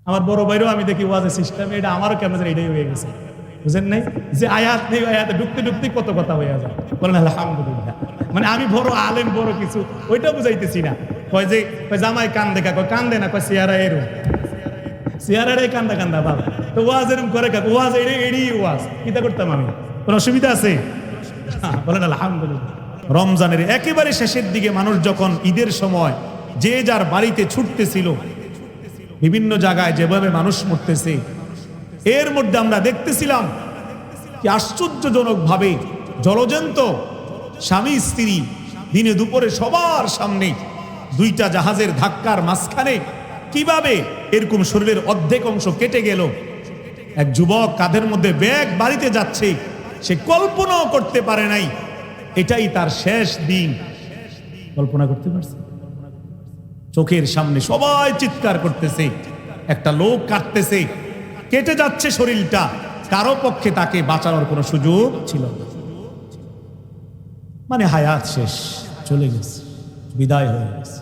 আমার বড় ভাইরও আমি দেখি ওয়াজের সিস্টেম, এটা আমারও কেমন এটাই হয়ে গেছে, বুঝেন নাই? যে আয়াত নেই, আয়াতে ঢুকতে ঢুকতে কত কথা হয়ে যায়, বলেন আলহামদুলিল্লাহ। মানে আমি বড় আলেম, বড় কিছু ওইটা বুঝাইতেছি না। কয় যে জামাই কান দেখা, কয় কান দে না, কয় চেয়ারা এরম, চেয়ারারে কান্দা কান্দা বাবা। তো ওয়াজ এরম করে, ওয়াজ এড়ি ওয়াজ কিতা করতাম আমি, কোনো অসুবিধা আছে? বলেন আলহামদুলিল্লাহ। রমজানের একেবারে শেষের দিকে মানুষ যখন ঈদের সময় যে যার বাড়িতে ছুটতেছিল, বিভিন্ন জায়গায় যেভাবে মানুষ মরতেছে, এর মধ্যে আমরা দেখতেছিলাম কি আশ্চর্যজনক ভাবে জলজন্ত স্বামী স্ত্রী দিনে দুপুরে সবার সামনে দুইটা জাহাজের ধাক্কার মাঝখানে কিভাবে এরকম শরীরের অর্ধেক অংশ কেটে গেল। এক যুবক কাঁধের মধ্যে ব্যাগ বাড়িতে যাচ্ছে, সে কল্পনাও করতে পারে নাই এটাই তার শেষ দিন। কল্পনা করতে পারছে? চোখের সামনে সবাই চিৎকার করতেছে, একটা লোক কাটতেছে, কেটে যাচ্ছে শরীরটা, কারো পক্ষে তাকে বাঁচানোর কোনো সুযোগ ছিল না। মানে হায়াত শেষ, চলে গেছে, বিদায় হয়ে গেছে।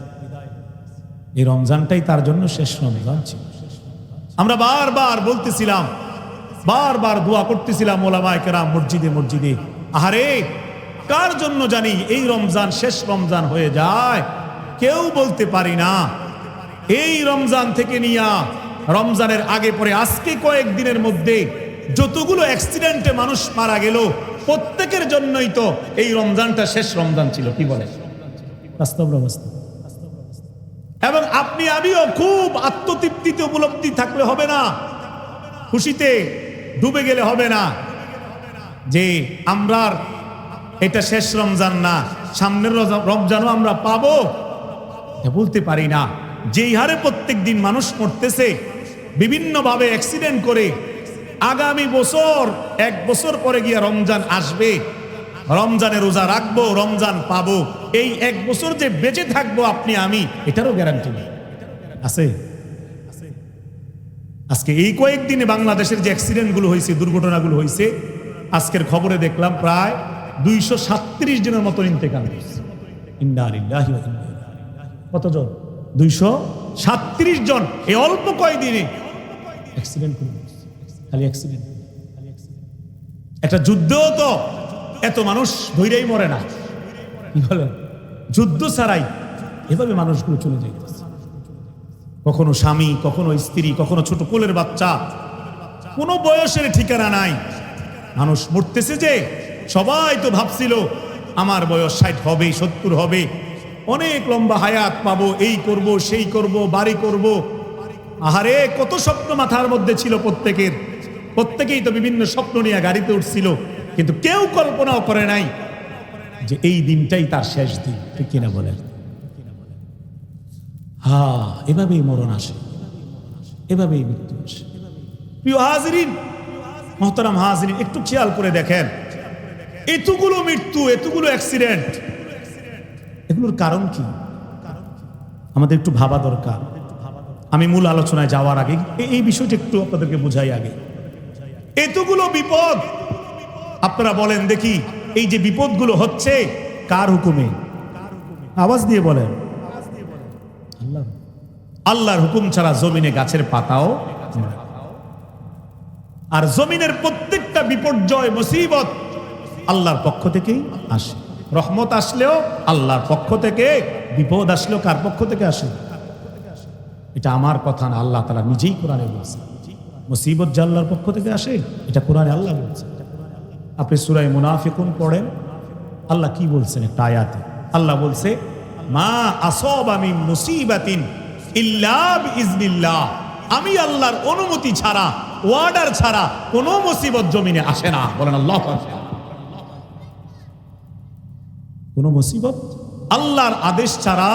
এই রমজানটাই তার জন্য শেষ রমজান ছিল। আমরা বারবার বলতেছিলাম, বারবার দোয়া করতেছিলাম ওলামায়ে কেরাম মসজিদে মসজিদে, আহারে কার জন্য জানি এই রমজান শেষ রমজান হয়ে যায় কেউ বলতে পারি না। এই রমজান থেকে নিয়ে রমজানের আগে পরে আজকে কয়েকদিনের মধ্যে যতগুলো অ্যাক্সিডেন্টে মানুষ মারা গেল, প্রত্যেকের জন্যই তো এই রমজানটা শেষ রমজান ছিল। কি বলে? বাস্তব অবস্থা। এবং আপনি আমিও খুব আত্মতৃপ্তিতে উপলব্ধি থাকলে হবে না, খুশিতে ডুবে গেলে হবে না যে আমরা এটা শেষ রমজান না, সামনের রমজানও আমরা পাবো, বলতে পারি না। যেই হারে প্রত্যেক দিন মানুষ মরতেছে বিভিন্নভাবে অ্যাক্সিডেন্ট করে, আগামী বছর এক বছর পরে গিয়ে রমজান আসবে, রমজানে রোজা রাখবো, রমজান পাবো, এই এক বছর যে বেঁচে থাকবো আপনি আমি, এটারও গ্যারান্টি নেই আছে। আজকে এই কয়েকদিনে বাংলাদেশের যে অ্যাক্সিডেন্টগুলো হয়েছে, দুর্ঘটনাগুলো হয়েছে, আজকের খবরে দেখলাম প্রায় 237 জনের মতো ইন্তেকাল হয়েছে। ইন্না লিল্লাহি ওয়া ইন্না ইলাইহি রাজিউন। কতজন? 237 জন এই অল্প কয়েকদিনে অ্যাক্সিডেন্ট করে, খালি অ্যাক্সিডেন্ট। একটা যুদ্ধও তো এত মানুষ ধৈর্যই মরে না, কি বলেন? যুদ্ধ ছাড়াই এভাবে মানুষগুলো চলে যাইতেছে, কখনো স্বামী, কখনো স্ত্রী, কখনো ছোট কোলের বাচ্চা, কোনো বয়সের ঠিকানা নাই। মানুষ মরতেছে যে সবাই তো ভাবছিল আমার বয়স 60 হবে, 70 হবে, অনেক লম্বা হায়াত পাবো, এই করব, সেই করব, বাড়ি করব। আহারে কত স্বপ্ন মাথার মধ্যে ছিল প্রত্যেকের, প্রত্যেকেই তো বিভিন্ন স্বপ্ন নিয়ে গাড়িতে উঠছিল, কিন্তু কেউ কল্পনাও করে নাই যে এই দিনটাই তার শেষ দিন। ঠিক কিনা বলেন? হ্যাঁ, এভাবেই মরণ আসে, এভাবেই মৃত্যু আসে। প্রিয় হাজিরিন, মোহতারাম হাজিরিন, একটু খেয়াল করে দেখেন, এতগুলো মৃত্যু, এতগুলো অ্যাক্সিডেন্ট, এগুলোর কারণ কি আমাদের একটু ভাবা দরকার। আমি মূল আলোচনায় যাওয়ার আগে এই বিষয়টা একটু আপনাদেরকে বুঝাই আগে। এতগুলো বিপদ, আপনারা বলেন দেখি, এই যে বিপদগুলো হচ্ছে কার হুকুমে? আওয়াজ দিয়ে বলেন। আল্লাহ, আল্লাহর হুকুম ছাড়া জমিনে গাছের পাতাও, আর জমিনের প্রত্যেকটা বিপর্যয় মুসিবত আল্লাহর পক্ষ থেকেই আসে। রহমত আসলেও আল্লাহর পক্ষ থেকে, বিপদ আসলেও কার পক্ষ থেকে আসে? এটা আমার কথা না, আল্লাহ তাআলা নিজেই কোরআনে বলছে। মুসিবত যে আল্লাহর পক্ষ থেকে আসে, এটা কোরআনে আল্লাহ বলছে। আপনি সূরা মুনাফিকুন পড়েন, আল্লাহ কি বলছেন একটা আয়াতে? আল্লাহ বলছে, মা আসাবা মিন মুসিবাতিন ইল্লা বিইজনিল্লাহ, আমি আল্লাহর অনুমতি ছাড়া, ওয়ার্ডার ছাড়া কোনো মুসিবত জমিনে আসে না। বলেন আল্লাহু আকবার। কোন মুসিবত আল্লাহর আদেশ ছাড়া।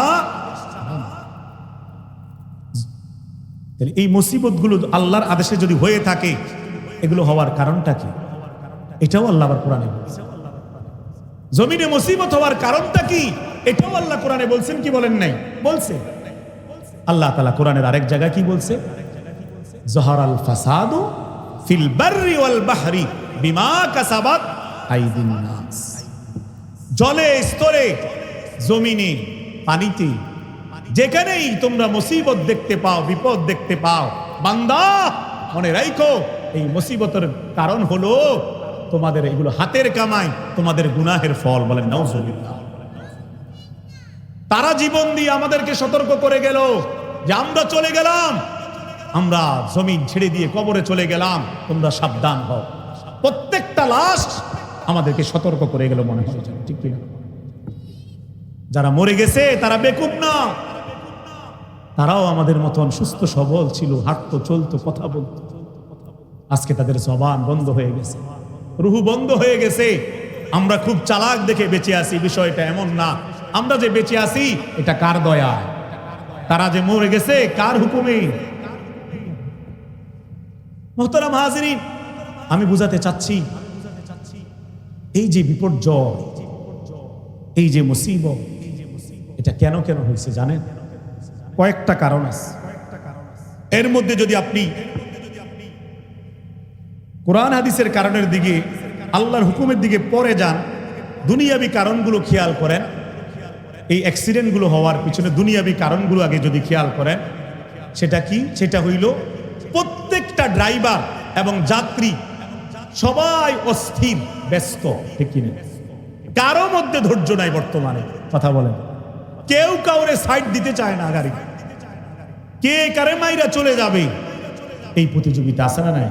এই মুসিবতগুলো আল্লাহর আদেশে যদি হয়ে থাকে, এগুলো হওয়ার কারণটা কি? এটাও আল্লাহ আবার কোরআনে বলছেন। জমিনে মুসিবত হওয়ার কারণটা কি? এটাও আল্লাহ কোরআনে বলছেন কি বলেন নাই? বলছে। আল্লাহ তাআলা কোরআনের আরেক জায়গায় কি বলছে? যহারাল ফাসাদু ফিল বাররি ওয়াল বাহরি বিমা কাসাবাত আইদিন নাস। জলে, স্তরে, জমিনে, পানিতে, যেখানেই তোমরা মুসিবত দেখতে পাও, বিপদ দেখতে পাও, বান্দা মনে রাখো এই মুসিবতের কারণ হলো তোমাদের এগুলো হাতের কামাই, তোমাদের গুনাহের ফল। বলেন নাউজুবিল্লাহ। তারা জীবন দিয়ে আমাদেরকে সতর্ক করে গেল যে আমরা চলে গেলাম, আমরা জমিন ছেড়ে দিয়ে কবরে চলে গেলাম, তোমরা সাবধান হও। প্রত্যেকটা লাশ আমাদেরকে সতর্ক করে গেল, মনে হয় ঠিক কিনা? যারা মরে গেছে তারা বেকুব না, তারাও আমাদের মতন সুস্থ সবল ছিল, হাঁটতো, চলতো, কথা বলতো। আজকে তাদের জবান বন্ধ হয়ে গেছে, রুহু বন্ধ হয়ে গেছে। আমরা খুব চালাক দেখে বেঁচে আছি, বিষয়টা এমন না। আমরা যে বেঁচে আছি এটা কার দয়া? তারা যে মরে গেছে কার হুকুমে? মুহতারাম হাজিরিন, আমি বুঝাতে চাচ্ছি এই যে বিপর্যয়, এই যে মুসিবত, এটা কেন কেন হয়েছে জানেন? কয়েকটা কারণ আছে। এর মধ্যে যদি আপনি কোরআন হাদিসের কারণের দিকে, আল্লাহর হুকুমের দিকে পরে যান, দুনিয়াবি কারণগুলো খেয়াল করেন, এই অ্যাক্সিডেন্টগুলো হওয়ার পিছনে দুনিয়াবি কারণগুলো আগে যদি খেয়াল করেন, সেটা কি? সেটা হইল প্রত্যেকটা ড্রাইভার এবং যাত্রী সবাই অস্থির, ব্যস্ত, ঠিক কিনা? কারো মধ্যে ধৈর্য নাই বর্তমানে, কথা বলেন। কেউ কাউরে সাইড দিতে চায় না, গাড়ি কে কারে মাইরা চলে যাবে এই প্রতিযোগিতা আছে না নাই?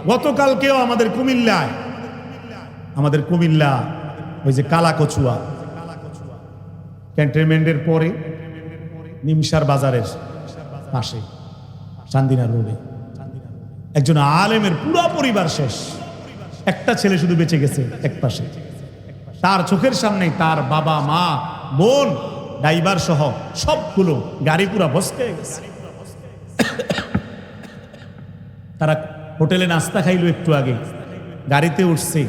গতকালকেও আমাদের কুমিল্লা ওই যে কালাকচুয়া ক্যান্টনমেন্টের পরে নিমসার বাজারের পাশে চান্দিনা রোডে একজন আলেমের পুরো পরিবার শেষ, একটা ছেলে শুধু বেঁচে গেছে এক পাশে। তার চোখের সামনে তার বাবা, মা, বোন, ড্রাইভার সহ সবগুলো গাড়ি পুরা বসতে গেছে। তারা হোটেলে নাস্তা খাইলো, একটু আগে গাড়িতে উঠছে,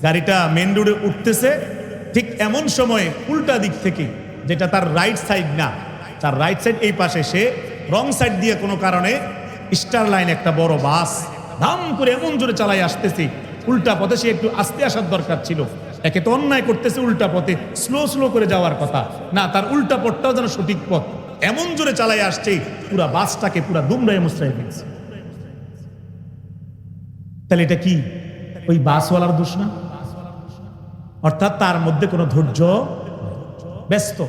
গাড়িটা মেন রোডে উঠতেছে, ঠিক এমন সময় উল্টা দিক থেকে, যেটা তার রাইট সাইড না, তার রাইট সাইড এই পাশে, সে রং সাইড দিয়ে কোনো কারণে স্টার লাইন একটা বড় বাস ধাম করে এমন জোরে চালাই আসতেছে। উল্টা পথে সে একটু আস্তে আসার দরকার ছিল, একে তো অন্যায় করতেছে, উল্টা পথে স্লো করে যাওয়ার কথা না, তার উল্টা পথটাও যেন সঠিক পথ, এমন জোরে চালাই আসছে, পুরা বাসটাকে পুরা দুমড়ায় মুচড়ায় ফেলছে। তাহলে এটা কি ওই বাসওয়ালার দোষ না? অর্থাৎ তার মধ্যে কোনো ধৈর্য, ব্যস্ত।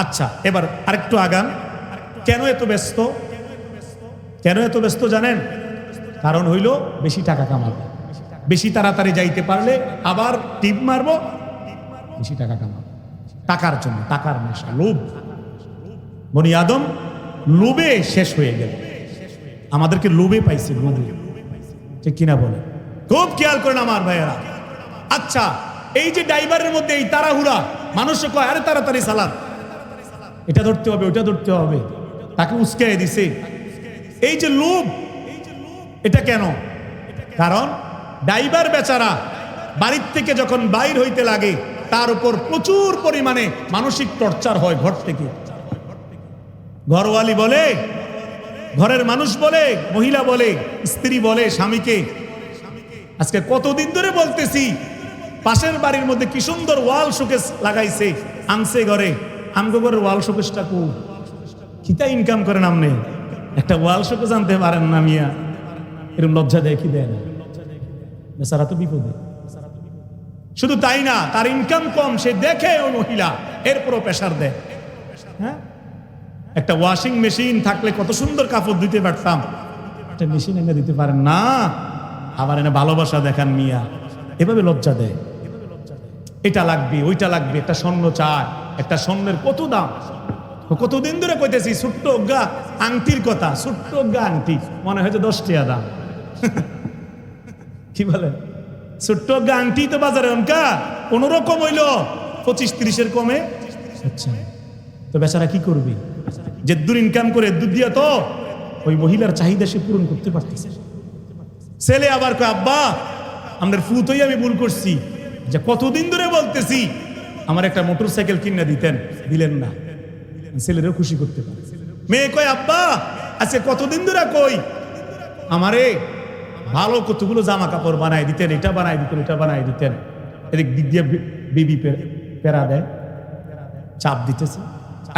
আচ্ছা, এবার আরেকটু আগান। কেন এত ব্যস্ত জানেন? কারণ হইল বেশি টাকা কামাবে, বেশি তাড়াতাড়ি যাইতে পারলে আবার টিপ মারবো, বেশি টাকা কামাবে, টাকার জন্য, টাকার নেশা, লোভ। বনি আদম লোভে শেষ হয়ে গেল, আমাদেরকে লোভে পাইছে, লোভে, ঠিক কিনা বলে? খুব খেয়াল করেন আমার ভাইয়েরা। আচ্ছা, এই যে ড্রাইভারের মধ্যে এই তাড়াহুড়া, মানুষ কয় আরে তাড়াতাড়ি চালান, এটা ধরতে হবে, ওইটা ধরতে হবে, তাকে উস্কাই দিছে। এই যে লোভ, এটা কেন? কারণ ড্রাইভার বেচারা বাড়ির থেকে যখন বাইর হইতে লাগে, তার উপর প্রচুর পরিমাণে মানসিক টর্চার হয় ঘর থেকে। ঘরওয়ালি বলে, ঘরের মানুষ বলে, মহিলা বলে, স্ত্রী বলে স্বামীকে, আজকে কতদিন ধরে বলতেছি, পাশের বাড়ির মধ্যে কি সুন্দর ওয়াল শোকেস লাগাইছে, আনছে ঘরে, আমগো ঘরের ওয়াল শোকেসটা কো, কিতা ইনকাম করেন আপনি, একটা ওয়াল শোকেস আনতে পারেন না মিয়া? এরকম লজ্জা দেয় কি দেয় না? বেচারা তো বিপদে। শুধু তাই না, তার ইনকাম কম, সে দেখে ওই মহিলা, এরপরও প্রেসার দেয়। হ্যাঁ, একটা ওয়াশিং মেশিন থাকলে কত সুন্দর কাপড় দিতে পারতাম, একটা মেশিন এনে দিতে পারেন না, আবার এনে ভালোবাসা দেখান মিয়া, এভাবে লজ্জা দেয়। এটা লাগবে, ওইটা লাগবে, একটা স্বর্ণ চায়, একটা স্বর্ণের কত দাম। কতদিন ধরে কইতেছি ছোট্ট অজ্ঞা আংটির কথা, ছোট্ট অজ্ঞা আংটি, মনে হয় যে 10 টাকা দাম। কি বলে? ছোট্ট অজ্ঞা আংটি তো বাজারে অনকা 15 কম হইল, 25-30 কমে। আচ্ছা, তো বেচারা কি করবি? যে দূর ইনকাম করে দুধ দিয়া তো ওই মহিলার চাহিদা সে পূরণ করতে পারতেছে। ছেলে আবার কয় আব্বা আমাদের ফুতই আমি ভুল করছি, যে কতদিন ধরে বলতেছি আমার একটা মোটরসাইকেল কিনে দিতেন, দিলেন না। ছেলেরও খুশি করতে পারে। মেয়ে কয় আব্বা আজকে কতদিন ধরে কই আমারে ভালো কতগুলো জামা কাপড় বানাই দিতেন, এটা বানাই দিতেন, এটা বানাই দিতেন। এদিক দিক দিয়ে বিবি পেরা দেয়, চাপ দিতেছে।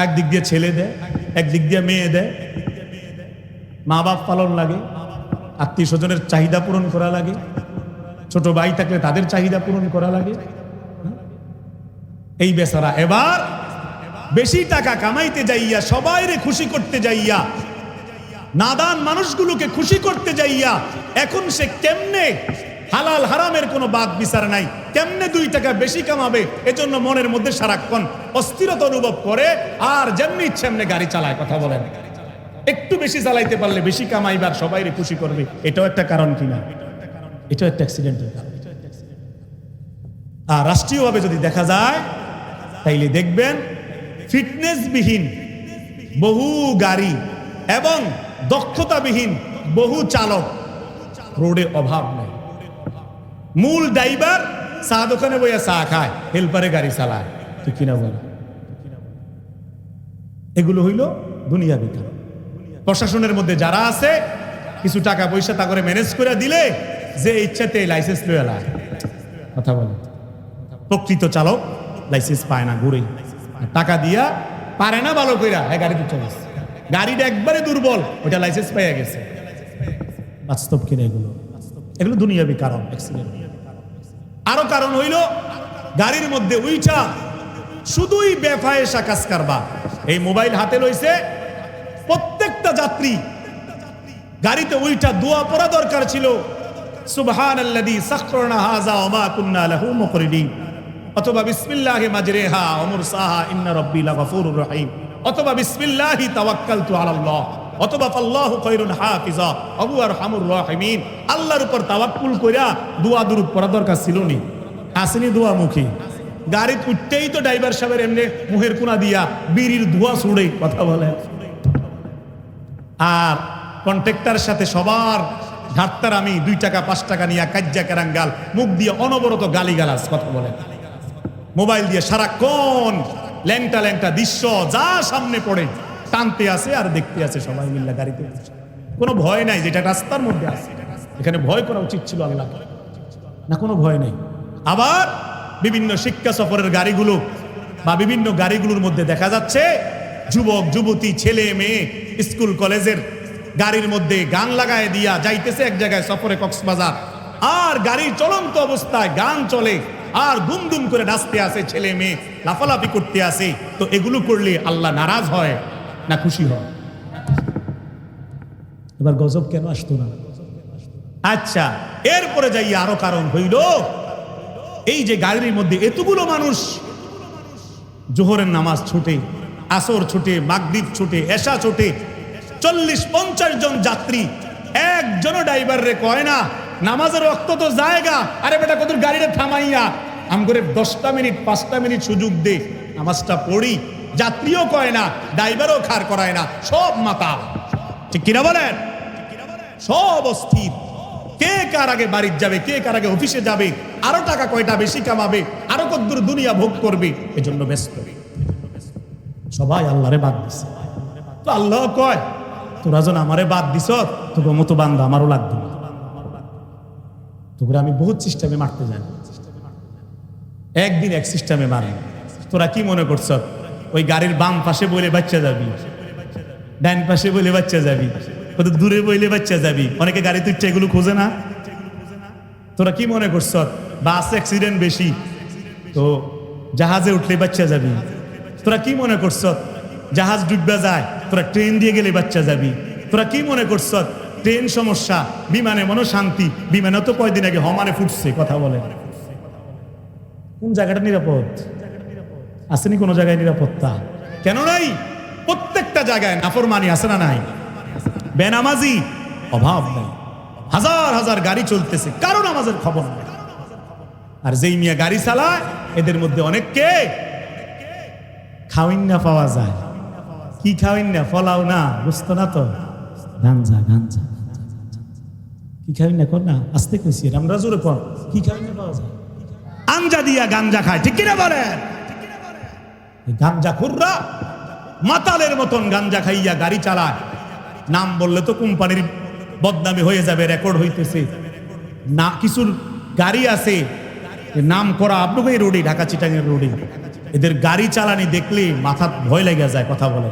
একদিক দিয়ে ছেলে দেয়, একদিক দিয়ে মেয়ে দেয়, মা বাপ পালন লাগে, আত্মীয় স্বজনের চাহিদা পূরণ করা লাগে, ছোট ভাই থাকলে তাদের চাহিদা পূরণ করা লাগে। এই বেচারা এবার বেশি টাকা কামাইতে যাইয়া, সবাইরে খুশি করতে যাইয়া, নাদান মানুষগুলোকে খুশি করতে যাইয়া এখন সে কেমনে হালাল হারামের কোনো বাদ বিচার নাই, কেমনে 2 টাকা বেশি কামাবে এজন্য মনের মধ্যে সারাক্ষণ অস্থিরতা অনুভব করে, আর যেমনি ইচ্ছে এমনি গাড়ি চালায়। কথা বলেন, একটু বেশি চালাইতে পারলে বেশি কামাইবার, সবাইরে খুশি করবে, এটাও একটা কারণ কিনা? এটাও একটা অ্যাক্সিডেন্টের কারণ। আর রাষ্ট্রীয়ভাবে যদি দেখা যায় তাইলে দেখবেন ফিটনেসবিহীন বহু গাড়ি এবং দক্ষতাবিহীন বহু চালক রোডে অভাব নেই। মূল ড্রাইভার চা দোকানে বইয়া চা খায়, হেল্পারে গাড়ি চালায়, তুই কিনা বল। এগুলো হইল দুনিয়াবি কারণ। প্রশাসনের মধ্যে যারা আছে কিছু টাকা পয়সা তা করে ম্যানেজ করে দিলে যে ইচ্ছাতে লাইসেন্স লয়ে লায়। কথা বলে, প্রকৃত চালক লাইসেন্স পায় না, ঘুরে টাকা দিয়া পারে না ভালো কইরা, হ্যাঁ গাড়ি তো চলে, গাড়িটা একবারে দুর্বল, ওইটা লাইসেন্স পাইয়া গেছে। বাস্তব কিনা এগুলো? এগুলো দুনিয়াবি কারণ, অ্যাক্সিডেন্ট। আরো কারণ হইল গাড়ির মধ্যে উইঠা শুধুই বেফায়েশা কাজ করবা। এই মোবাইল হাতে লইছে, প্রত্যেকটা যাত্রী গাড়িতে উইঠা দোয়া পড়া দরকার ছিল, সুবহানাল্লাযী সাখখারানা হাযা ওয়া মা কুন্না লাহু মুকরিনিন, অথবা বিসমিল্লাহি মাজরিহা ওয়া মুরসাহা ইন্না রাব্বী লাগফুরুর রহিম, অথবা বিসমিল্লাহি তাওয়াক্কালতু আলাল্লাহ, অথবা আল্লাহু খায়রুন হাফিজা ওয়া হুয়া আরহামুর রাহিমিন। আল্লাহর উপর তাওয়াক্কুল কইরা দোয়া দুরূদ পড়া দরকার ছিল নি? আসেনি দোয়া মুখে? গাড়ি উঠতেই তো ড্রাইভার সাহেবের এমনি মুখের কোনা দিয়া বিড়ির ধোঁয়া ছুড়ে কথা বলে, আর কন্ট্রাক্টর সাথে সবার ধাত্তার আমি 2 টাকা 5 টাকা নিয়ে কাজ্জা কারাঙ্গাল, মুখ দিয়ে অনবরত গালিগালাজ, কথা বলে, মোবাইল দিয়ে সারাক্ষণ ল্যাংটা ল্যাংটা দৃশ্য যা সামনে পড়ে টানতে আছে আর দেখতে আছে সবাই মিল্লা গাড়িতে। কোনো ভয় নাই, যেটা রাস্তার মধ্যে আছে এখানে ভয় করা উচিত ছিল আল্লাহকে, না কোনো ভয় নেই। আবার বিভিন্ন শিক্ষা সফরের গাড়িগুলো বা বিভিন্ন গাড়িগুলোর মধ্যে দেখা যাচ্ছে যুবক যুবতী ছেলে মেয়ে স্কুল কলেজের গাড়ির মধ্যে গান লাগায় দিয়া যাইতেছে এক জায়গায় সফরে, কক্সবাজার, আর গাড়ি চলন্ত অবস্থায় গান চলে আর দুমদুম করে নাচতে আসে, ছেলে মেয়ে লাফালাফি করতে আসে। তো এগুলো করলে আল্লাহ নারাজ হয় না খুশি হয়? এবার গজব কেন আসতো না? আচ্ছা, এরপরে যাই আরো কারণ হইল এই যে গাড়ির মধ্যে এতগুলো মানুষ, জোহরের নামাজ ছুটে, আসর ছুটে, মাগরিব ছুটে, এশা ছুটে, 40-50 জন যাত্রী, একজনও ড্রাইভার রে কয় না নামাজের ওয়াক্ত তো জায়গা, আরে বেটা কত গাড়িটা থামাইয়া আম করে 10টা মিনিট 5টা মিনিট সুযোগ দে, নামাজটা পড়ি। যাত্রীও কয় না, ড্রাইভারও খাড় করায় না, সব মাতা, ঠিক কিনা বলেন? সব অস্থির, কে কার আগে বাড়ি যাবে, কে কার আগে অফিসে যাবে, আরো টাকা কয়টা বেশি কামাবে, আরো কতদূর দুনিয়া ভোগ করবে, এজন্য ব্যস্ত। সবাই আল্লাহরে বাদ দিছে। তো আল্লাহ কয়, তোরা যেন আমারে বাদ দিছ, তোকে মতো বান্দা আমারও লাগবে না, তোকে আমি বহুত সিস্টেমে মারতে যাই, একদিন এক সিস্টেমে মারে। তোরা কি মনে করছ ওই গাড়ির বাম পাশে বলে বাচ্চা যাবি, ডান পাশে বলে বাচ্চা যাবি, কত দূরে বইলে বাচ্চা যাবি? অনেকে গাড়ি তুইটা এগুলো খোঁজে না। তোরা কি মনে করছ বাস অ্যাক্সিডেন্ট বেশি, তো জাহাজে উঠলে বাচ্চা যাবি? তোরা কি মনে করছ জাহাজ ডুববা যায়, তোরা ট্রেন দিয়ে গেলে বাচ্চা যাবি? তোরা কি মনে করছ ট্রেন সমস্যা, বিমানে মনো শান্তি? বিমানে তো কয়দিন আগে হমানে ফুটছে, কথা বলে। কোন জায়গাটা নিরাপদ? আসেনি কোনো জায়গায় নিরাপত্তা? কেন নাই? প্রত্যেকটা জায়গায় নাফরমানি আছে না নাই? বেনামাজি অভাব নাই, হাজার হাজার গাড়ি চলতেছে, কারো নামাজের খবর নেই। আর যেই মিয়া গাড়ি চালায় এদের মধ্যে অনেককে খাওয়িন না পাওয়া যায়। কি খাওয়িন না? ফলাও না, বুঝতো না তো, গাঞ্জা গাঞ্জা। কি খাওয়িন না? কর না, আস্তে কইছি, আমরা জোরে কর। কি খাওয়িন না পাওয়া যায়? আঞ্জা দিয়া গাঞ্জা খায়, ঠিক কিনা বলেন? গাঞ্জা খুররা মাতালের মতন গাঞ্জা খাইয়া গাড়ি চালায়, নাম বললে তো কোম্পানির বদনামি হয়ে যাবে, রেকর্ড হইতেছে না। কিছুর গাড়ি আছে নাম করা, আপনাকে এই রোডে, ঢাকা চিটাঙ্গের রোডে এদের গাড়ি চালানি দেখলে মাথা ভয় লেগে যায়, কথা বলে।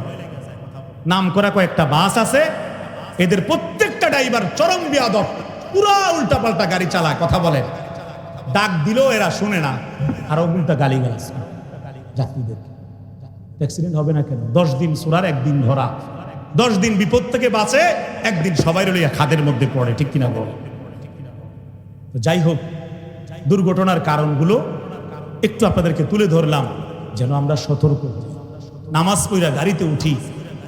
নাম করা কয়েকটা বাস আছে, এদের প্রত্যেকটা ড্রাইভার চরম বেয়াদব, পুরা উল্টাপাল্টা গাড়ি চালায়, কথা বলে। ডাক দিলেও এরা শুনে না, আর উল্টা গালি গালাজ যাত্রীদের। অ্যাক্সিডেন্ট হবে না কেন? 10 দিন সুরার, 1 দিন ধরা, 10 দিন বিপদ থেকে বাঁচে, 1 দিন সবাই রইয়া খাদের মধ্যে পড়ে, ঠিক কিনা বলে? তো যাই হোক, দুর্ঘটনার কারণগুলো একটু আপনাদেরকে তুলে ধরলাম, যেন আমরা সতর্ক হই। নামাজ পড়া গাড়িতে উঠি,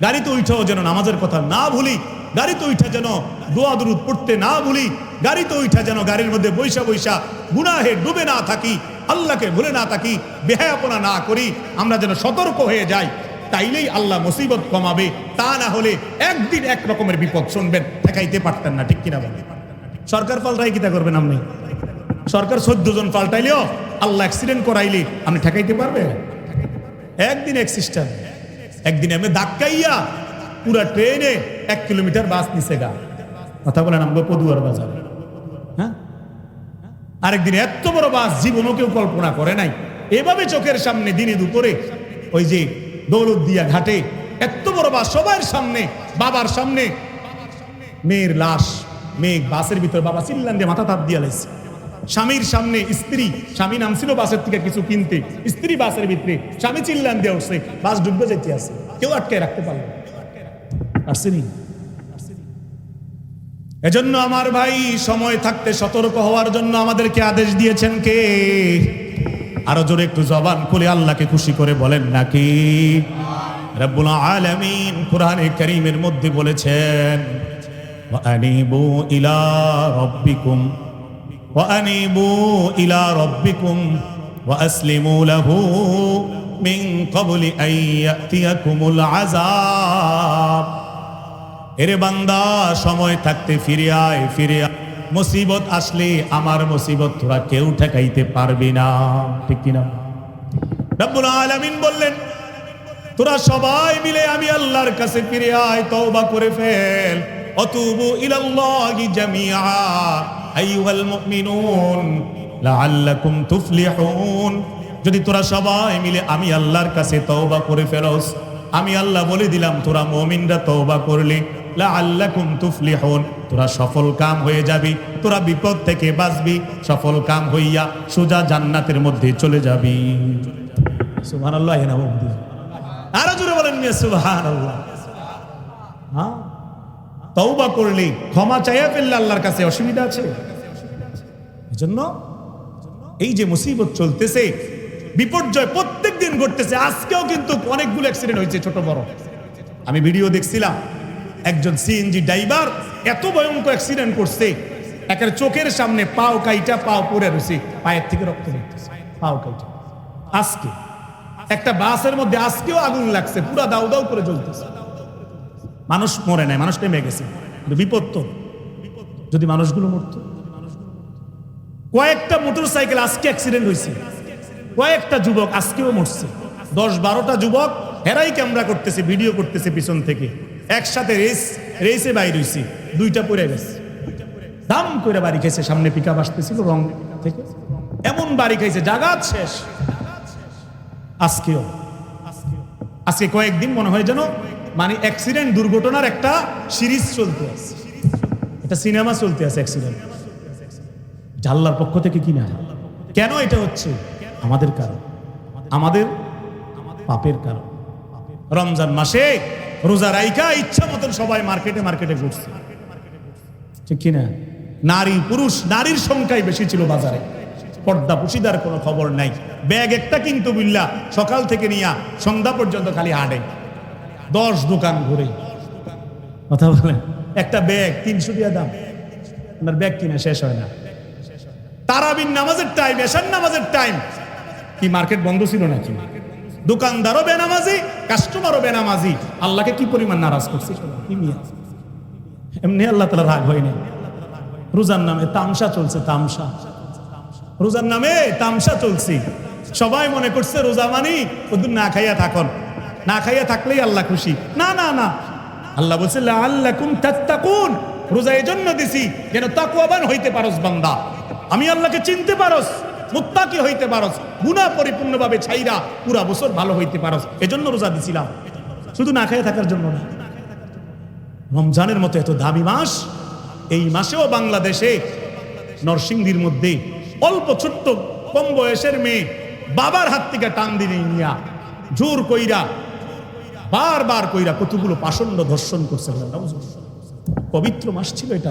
গাড়িতে উঠাও যেন নামাজের কথা না ভুলি, গাড়িতে উঠা যেন দোয়া দুরুদ পড়তে না ভুলি, গাড়িতে উঠা যেন গাড়ির মধ্যে বৈশা বৈশা গুনাহে ডুবে না থাকি, আল্লাহকে ভুলে না থাকি, বেহায়াপনা না করি। আমরা যেন সতর্ক হয়ে যাই, তাইলেই আল্লাহ মুসিবত কমাবে। তা না হলে একদিন এক রকমের বিপদ শুনবেন, ঠেকাইতে পারতেন না, ঠিক কিনা বলেন? সরকার পাল্টাই কিতা করবেন আপনি? সরকার 14 জন পাল্টাইলেও আল্লাহ অ্যাক্সিডেন্ট করাইলে আপনি ঠেকাইতে পারবেন? একদিন এক সিস্টেম, একদিন এমনি ধাক্কাইয়া পুরা ট্রেনে 1 কিলোমিটার বাস নিচে গা, কথা বলেন আমগো পদুয়ার বাজার। হ্যাঁ, আরেকদিন এত বড় বাস জীবনও কেউ কল্পনা করে নাই, এভাবে চোখের সামনে দিনে দুপুরে ওই যে দৌলতদিয়া ঘাটে এত বড় বাস সবার সামনে, বাবার সামনে মেয়ের লাশ, মেয়ে বাসের ভিতর, বাবা চিল্লান দিয়ে মাথা তাপ দিয়া লাইছে। স্বামীর সামনে স্ত্রী, স্বামী নামছিল বাসের থেকে কিছু কিনতে, স্ত্রী বাসের ভিতরে, স্বামী চিল্লান দিয়ে উঠছে, বাস ডুববে যেতে আছে, কেউ আটকে রাখতে পারলো আসেনি। এজন্য আমার ভাই, সময় থাকতে সতর্ক হওয়ার জন্য আমাদেরকে আদেশ দিয়েছেন কে? আরো জোরে একটু জবান খুলে আল্লাহকে খুশি করে বলেন নাকি? রব্বুল আলামিন কোরআনে কারীমের মধ্যে বলেছেন, ওয়া আনিবু ইলা রাব্বিকুম ওয়া আনিবু ইলা রাব্বিকুম ওয়া আসলিমু লাহু মিন ক্বাবলি আন ইয়াতিয়াকুমুল আযাব। এরে বান্দা, সময় থাকতে ফিরে আয়, ফিরে আয়। মুসিবত আসলে আমার মুসিবত তোরা কেউ ঠেকাইতে পারবি না, ঠিক কিনা? রব্বুল আলামিন বললেন, তোরা সবাই মিলে আমি আল্লাহর কাছে ফিরে আয়, তওবা করে ফেল। অতুবু ইলাল্লাহি জামিআ আইয়ুহাল মুমিনুন লাআল্লাকুম তুফলিহুন। যদি তোরা সবাই মিলে আমি আল্লাহর কাছে তওবা করে ফেলস, আমি আল্লাহ বলে দিলাম তোরা মুমিনরা তওবা করলে লাআল্লাকুম তুফলিহুন, তোরা সফল কাম হয়ে যাবি, তোরা বিপদ থেকে বাঁচবি, সফল কাম হইয়া সোজা জান্নাতের মধ্যে চলে যাবি। সুবহানাল্লাহ। আরো জোরে বলেন সুবহানাল্লাহ। হ্যাঁ, তওবা করলে, ক্ষমা চাইয়া ফেললে আল্লাহর কাছে অসুবিধা আছে? এজন্য এই যে মুসিবত চলতেছে, বিপর্যয় প্রত্যেক দিন ঘটতেছে। আজকেও কিন্তু অনেকগুলো অ্যাক্সিডেন্ট হয়েছে, ছোট বড়। আমি ভিডিও দেখছিলাম, একজন সিএনজি ড্রাইভার এত ভয়ঙ্কর অ্যাক্সিডেন্ট করছে, একের চোখের সামনে পাও কাইটা, পাও পড়ে রয়েছে, পায়ের থেকে রক্ত বেরোতেছে, পাও কাইটা। আজকে একটা বাসের মধ্যে আজকেও আগুন লাগছে, পুরা দাউ দাউ করে জ্বলতেছে। মানুষ মরে নাই, মানুষ নেমে গেছে, কিন্তু বিপদ তো। যদি মানুষগুলো মরতো। কয়েকটা মোটরসাইকেল আজকে অ্যাক্সিডেন্ট হয়েছে, কয়েকটা যুবক আজকেও মরছে। 10-12টা যুবক হেরাই ক্যামেরা করতেছে, ভিডিও করতেছে পিছন থেকে, একসাথে রেসে বাইর হইছে, 2টা পড়ে গেছে, দাম করে বাড়ি খাইছে। সামনে পিকআপ আসতেছিল রং থেকে, এমন বাড়ি খাইছে, জাগাত শেষ। আজকেও, আজকে কয়েকদিন মনে হয় যেন মানে অ্যাক্সিডেন্ট দুর্ঘটনার একটা সিরিজ চলতে আছে, একটা সিনেমা চলতে আছে। অ্যাক্সিডেন্ট আল্লাহর পক্ষ থেকে কিনা? কেন এটা হচ্ছে? আমাদের কারণ, আমাদের পাপের কারণ। রমজান মাসে রোজা রাইখা ইচ্ছা মতন সবাই মার্কেটে মার্কেটে ঘুরছে, ঠিক কিনা? নারী পুরুষ, নারীর সংখ্যাই বেশি ছিল বাজারে। পর্দা পুশিদার কোনো খবর নাই। ব্যাগ একটা কিন্তু বিল্লা সকাল থেকে নিয়া সন্ধ্যা পর্যন্ত খালি হাঁটে, 10 দোকান ঘুরে, কথা বলেন। একটা ব্যাগ 300 টাকা দাম, আপনার ব্যাগ কিনা শেষ হয় না। তারাবির নামাজের টাইম, এশার নামাজের টাইম, কি মার্কেট বন্ধ ছিল নাকি? দোকানদারও বেনামাজি, কাস্টমারও বেনামাজি। আল্লাহকে কি পরিমাণ নারাজ করছে! এমনি আল্লাহ তাআলা রাগ হয় না। রোজার নামে তামসা চলছে, তামসা, রোজার নামে তামসা চলছে। সবাই মনে করছে রোজা মানি ওদের না খাইয়া থাকুন, না খাইয়া থাকলেই আল্লাহ খুশি। না না না, আল্লাহ বলছে লাআল্লাকুম তাত্তাকুন, রোজা এজন্য দিছি যেন তাকওয়াবান হইতে পারস বান্দা, আমি আল্লাহকে চিনতে পারস, মুত্তাকি হইতে পারস, গুনাহ পরিপূর্ণভাবে ছাইরা পুরা বছর ভালো হইতে পারস। এজন্য রোজা দিছিলাম, শুধু না খেয়ে থাকার জন্য না। রমজানের মতো এত দামি মাস, এই মাসেও বাংলাদেশে নরসিংদীর মধ্যে অল্প ছোট্ট কম বয়সের মেয়ে বাবার হাত থেকে টান দিনে নিয়া জোর কইরা বারবার কইরা কতগুলো পাষণ্ড ধর্ষণ করছে। পবিত্র মাস ছিল এটা,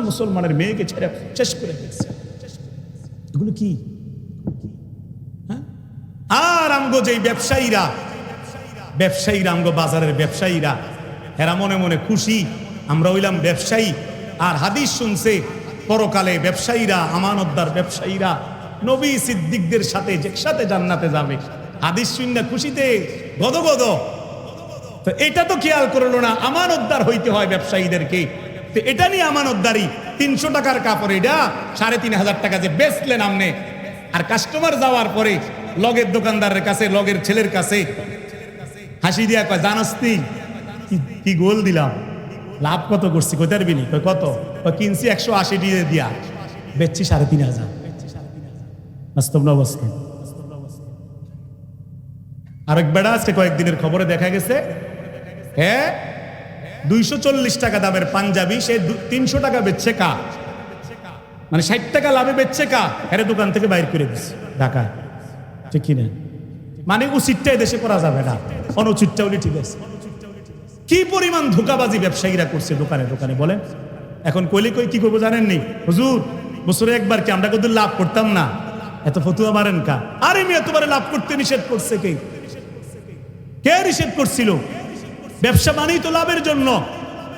মুসলমানের মেয়েকে ছেড়ে শেষ করে ফেলছে। এগুলো কি? হ্যাঁ? আর আমগো যেই ব্যবসায়ীরা আমগো বাজারের ব্যবসায়ীরা, এরা মনে মনে খুশি আমরা হইলাম ব্যবসায়ী। আর হাদিস শুনছে পরকালে ব্যবসায়ীরা, আমানতদার ব্যবসায়ীরা নবী সিদ্দিকদের সাথে একসাথে জান্নাতে যাবে। হাদিস শুননা খুশিতে গদগদ। তো এটা তো খেয়াল করলো না, আমানতদার হইতে হয় ব্যবসায়ীদেরকে। তো এটা নিয়ে আমানতদারি, 300 টাকার কাপড় এটা 3500 টাকা যে বেচলেন আমনে, আর কাস্টমার যাওয়ার পরে লগের দোকানদারের কাছে, লগের ছেলের কাছে হাসি দিয়া কয়, জানাস তুই কি গোল দিলাম, লাভ কত করছি, কোথার বিনি কত, কিনছি 180 দিয়ে দিয়া, বেচছি 3500। বাস্তব না অবস্থা? আরেক বেড়া আজকে কয়েকদিনের খবরে দেখা গেছে, হ্যাঁ 240 টাকা দামের পাঞ্জাবি সে 300 টাকা বেচছে কা, মানে 60 টাকা লাভে বেচছে কা, এর দোকান থেকে বাইর করে দিচ্ছে ঢাকায়। ঠিক কিনা? মানে উচিতটাই দেশে করা যাবে না, অনুচিতটা হলে ঠিক আছে। কি পরিমাণ ধোকাবাজি ব্যবসায়ীরা করছে দোকানে দোকানে বলেন। এখন কইলে কই কি করবো জানেননি, হুজুর বছরে একবার কি আমরা কত লাভ করতাম না, এত ফতুয়া মারেন কা? আরে মেয়ে তোমার লাভ করতে নিষেধ করছে কে? কে নিষেধ করছিল? ব্যবসা মানেই তো লাভের জন্য।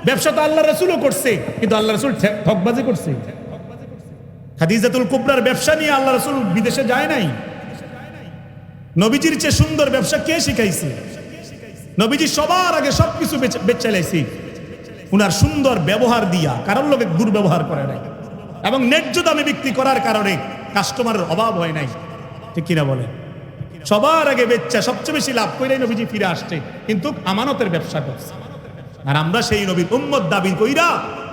ব্যবসা তো আল্লাহ রাসূলও করছে, কিন্তু আল্লাহ রাসূল ঠকবাজি করছে। খাদিজাতুল কুবরার ব্যবসা নিয়ে আল্লাহ রাসূল বিদেশে যায় নাই। নবীজির চেয়ে সুন্দর ব্যবসা কে শিখাইছে? নবীজি সবার আগে সবকিছু বেচে লাইছে উনার সুন্দর ব্যবহার দিয়া, কারোর লোকে দুর্ব্যবহার করে নাই, এবং ন্যায্য দামে বিক্রি করার কারণে কাস্টমারের অভাব হয় নাই। ঠিক কিনা বলে? সবার আগে বেচা সবচেয়ে বেশি লাভ কইরাই নবীজি ফিরে আসছে, কিন্তু আমানতের ব্যবসা করছে। আর আমরা সেই নবীর উম্মত দাবি কইরা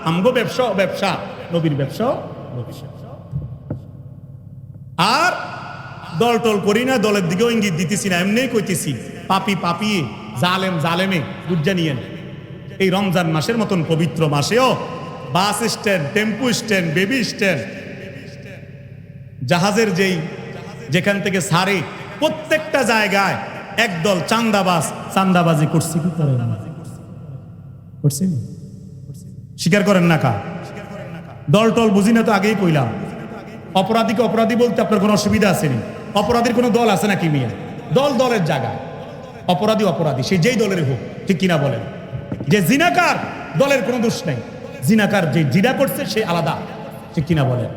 আমগো ব্যবসা নবীর ব্যবসা। আর দল টল করি না, দলের দিকেও ইঙ্গিত দিতেছি না, এমনি কইতেছি পাপি জালেমে বুঝা নিয়েন। এই রমজান মাসের মতন পবিত্র মাসেও বাস স্ট্যান্ড, টেম্পু স্ট্যান্ড, বেবি স্ট্যান্ড, জাহাজের যেখান থেকে ছাড়ে প্রত্যেকটা জায়গায় একদল চান্দাবাজি করছে। কি করেন? করছেন? স্বীকার করেন না কা? দল টল বুঝি না তো আগেই কইলাম। অপরাধীকে অপরাধী বলতে আপনার কোনো অসুবিধা আসেনি? অপরাধীর কোনো দল আছে নাকি মিয়া? দলের জায়গায় অপরাধী সে যেই দলের হোক। ঠিক কিনা বলেন? যে জিনাকার, দলের কোনো দোষ নাই, জিনাকার যে জিনা করছে সে আলাদা। ঠিক কিনা বলেন?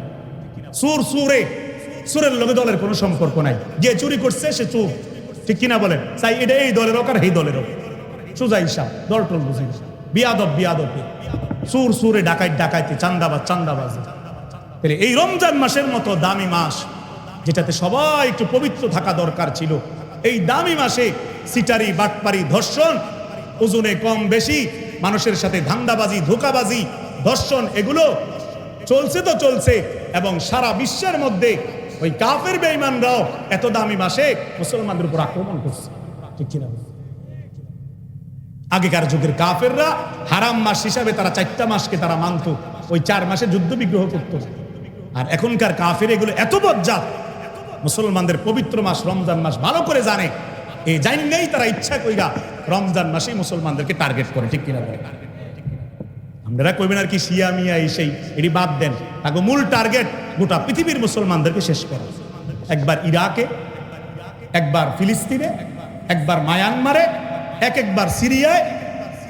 সুরের লগে দলের কোনো সম্পর্ক নাই, যে চুরি করছে সে চোর। ঠিক কিনা বলেন? তাই এটা এই দলের হোক আর এই দলের হোক, সোজা হিসাব। দল টল বুঝি বিয়াদব সুরে ডাকাইতে চান্দাবাজি। তাহলে এই রমজান মাসের মতো দামি মাস, যেটাতে সবাই একটু পবিত্র থাকা দরকার ছিল, এই দামি মাসে সিটারি, বাটপারি, ধর্ষণ, ওজনে কম বেশি, মানুষের সাথে ধান্দাবাজি, ধোকাবাজি, ধর্ষণ, এগুলো চলছে তো চলছে। এবং সারা বিশ্বের মধ্যে ওই কাফের বেঈমানরাও এত দামি মাসে মুসলমানদের উপর আক্রমণ করছে। ঠিক কিনা? আগেকার যুগের কাফেররা হারাম মাস হিসাবে তারা 4টা মাসকে তারা মানত, ওই 4 মাসে যুদ্ধ বিগ্রহ করত। আর এখনকার কাফের এগুলো এত বজ্জাত, মুসলমানদের পবিত্র মাস রমজান মাস ভালো করে জানে, এই জানেই তারা ইচ্ছা কইরা রমজান মাসে মুসলমানদেরকে টার্গেট করে। ঠিক কিনা বলে? আপনারা কইবেন আর কি শিয়া মিয়া সেই, এটি বাদ দেন। তাকে মূল টার্গেট গোটা পৃথিবীর মুসলমানদেরকে শেষ করা। একবার ইরাকে, একবার ফিলিস্তিনে, একবার মায়ানমারে, একবার সিরিয়ায়,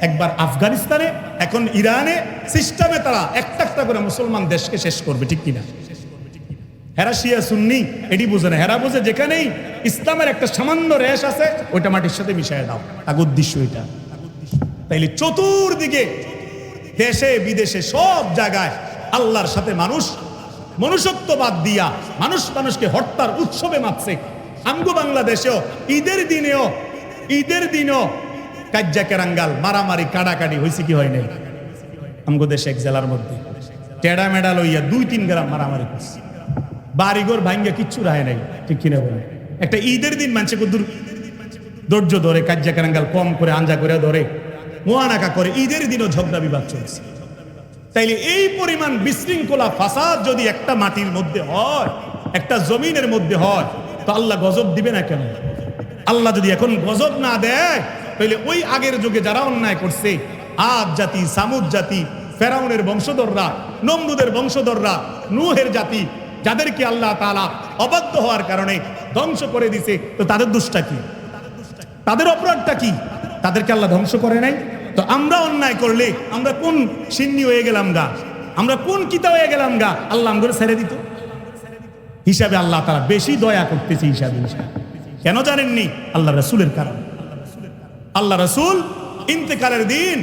একবার আফগানিস্তানে, এখন ইরানে, সিস্টেমে তারা একটা করে মুসলমান দেশকে শেষ করবে। ঠিক কিনা? হেরা শিয়া সুন্নি এটি বুঝে না, হেরা বুঝে যেখানেই ইসলামের একটা সামান্য রেশ আছে ওইটা মাটির সাথে মিশিয়ে দাও, তার উদ্দেশ্য এটা। তাইলে চতুর্দিকে দেশে বিদেশে সব জায়গায় আল্লাহর সাথে মনুষ্যত্ব বাদ দিয়া মানুষকে হত্যার উৎসবে মাপছে। আমগো বাংলাদেশেও ঈদের দিনেও কাজ্জা কেরাঙ্গাল, মারামারি, কাটাকাটি হয়েছে কি হয় নাই? আমগো দেশে এক জেলার মধ্যে টেডা মেডা লইয়া 2-3 গ্রাম মারামারি করছে। বাড়িঘর ভাঙ্গে কিচ্ছু রায় নাই, ঠিক কিনা বলে? একটা ঈদের দিন মানুষে কদ্দুর ধৈর্য ধরে, কাজ্জা কারাঙ্গাল কম করে আঞ্জা করে ধরে, মোয়ানাকা করে, ঈদের দিনও ঝগড়া বিবাদ চলছে। তাইলে এই পরিমাণ বিশৃঙ্খলা ফাসাদ যদি একটা মাটির মধ্যে হয়, একটা জমিনের মধ্যে হয়, তো আল্লাহ গজব দিবে না কেন? আল্লাহ যদি এখন গজব না দেয়, তাহলে ওই আগের যুগে যারা অন্যায় করছে, আদ জাতি, সামুদ জাতি, ফেরাউনের বংশধররা, নমরুদের বংশধররা, নূহের জাতি, যাদেরকে আল্লাহ তাআলা অবাধ্য হওয়ার কারণে ধ্বংস করে দিছে, তো তাদের দোষটা কি? তাদের অপরাধটা কি? তাদেরকে আল্লাহ ধ্বংস করে নাই? তো আমরা অন্যায় করলে আমরা কোন সিন্নি হয়ে গেলাম গা, আমরা কোন কিতা হয়ে গেলাম গা, আল্লাহ আমগুলো ছেড়ে দিত? হিসাবে আল্লাহ তাআলা বেশি দয়া করতেছে হিসাবে। কেন জানেননি? আল্লাহ রাসূলের কারণে। আল্লাহ রাসূল ইন্তেকালের দিন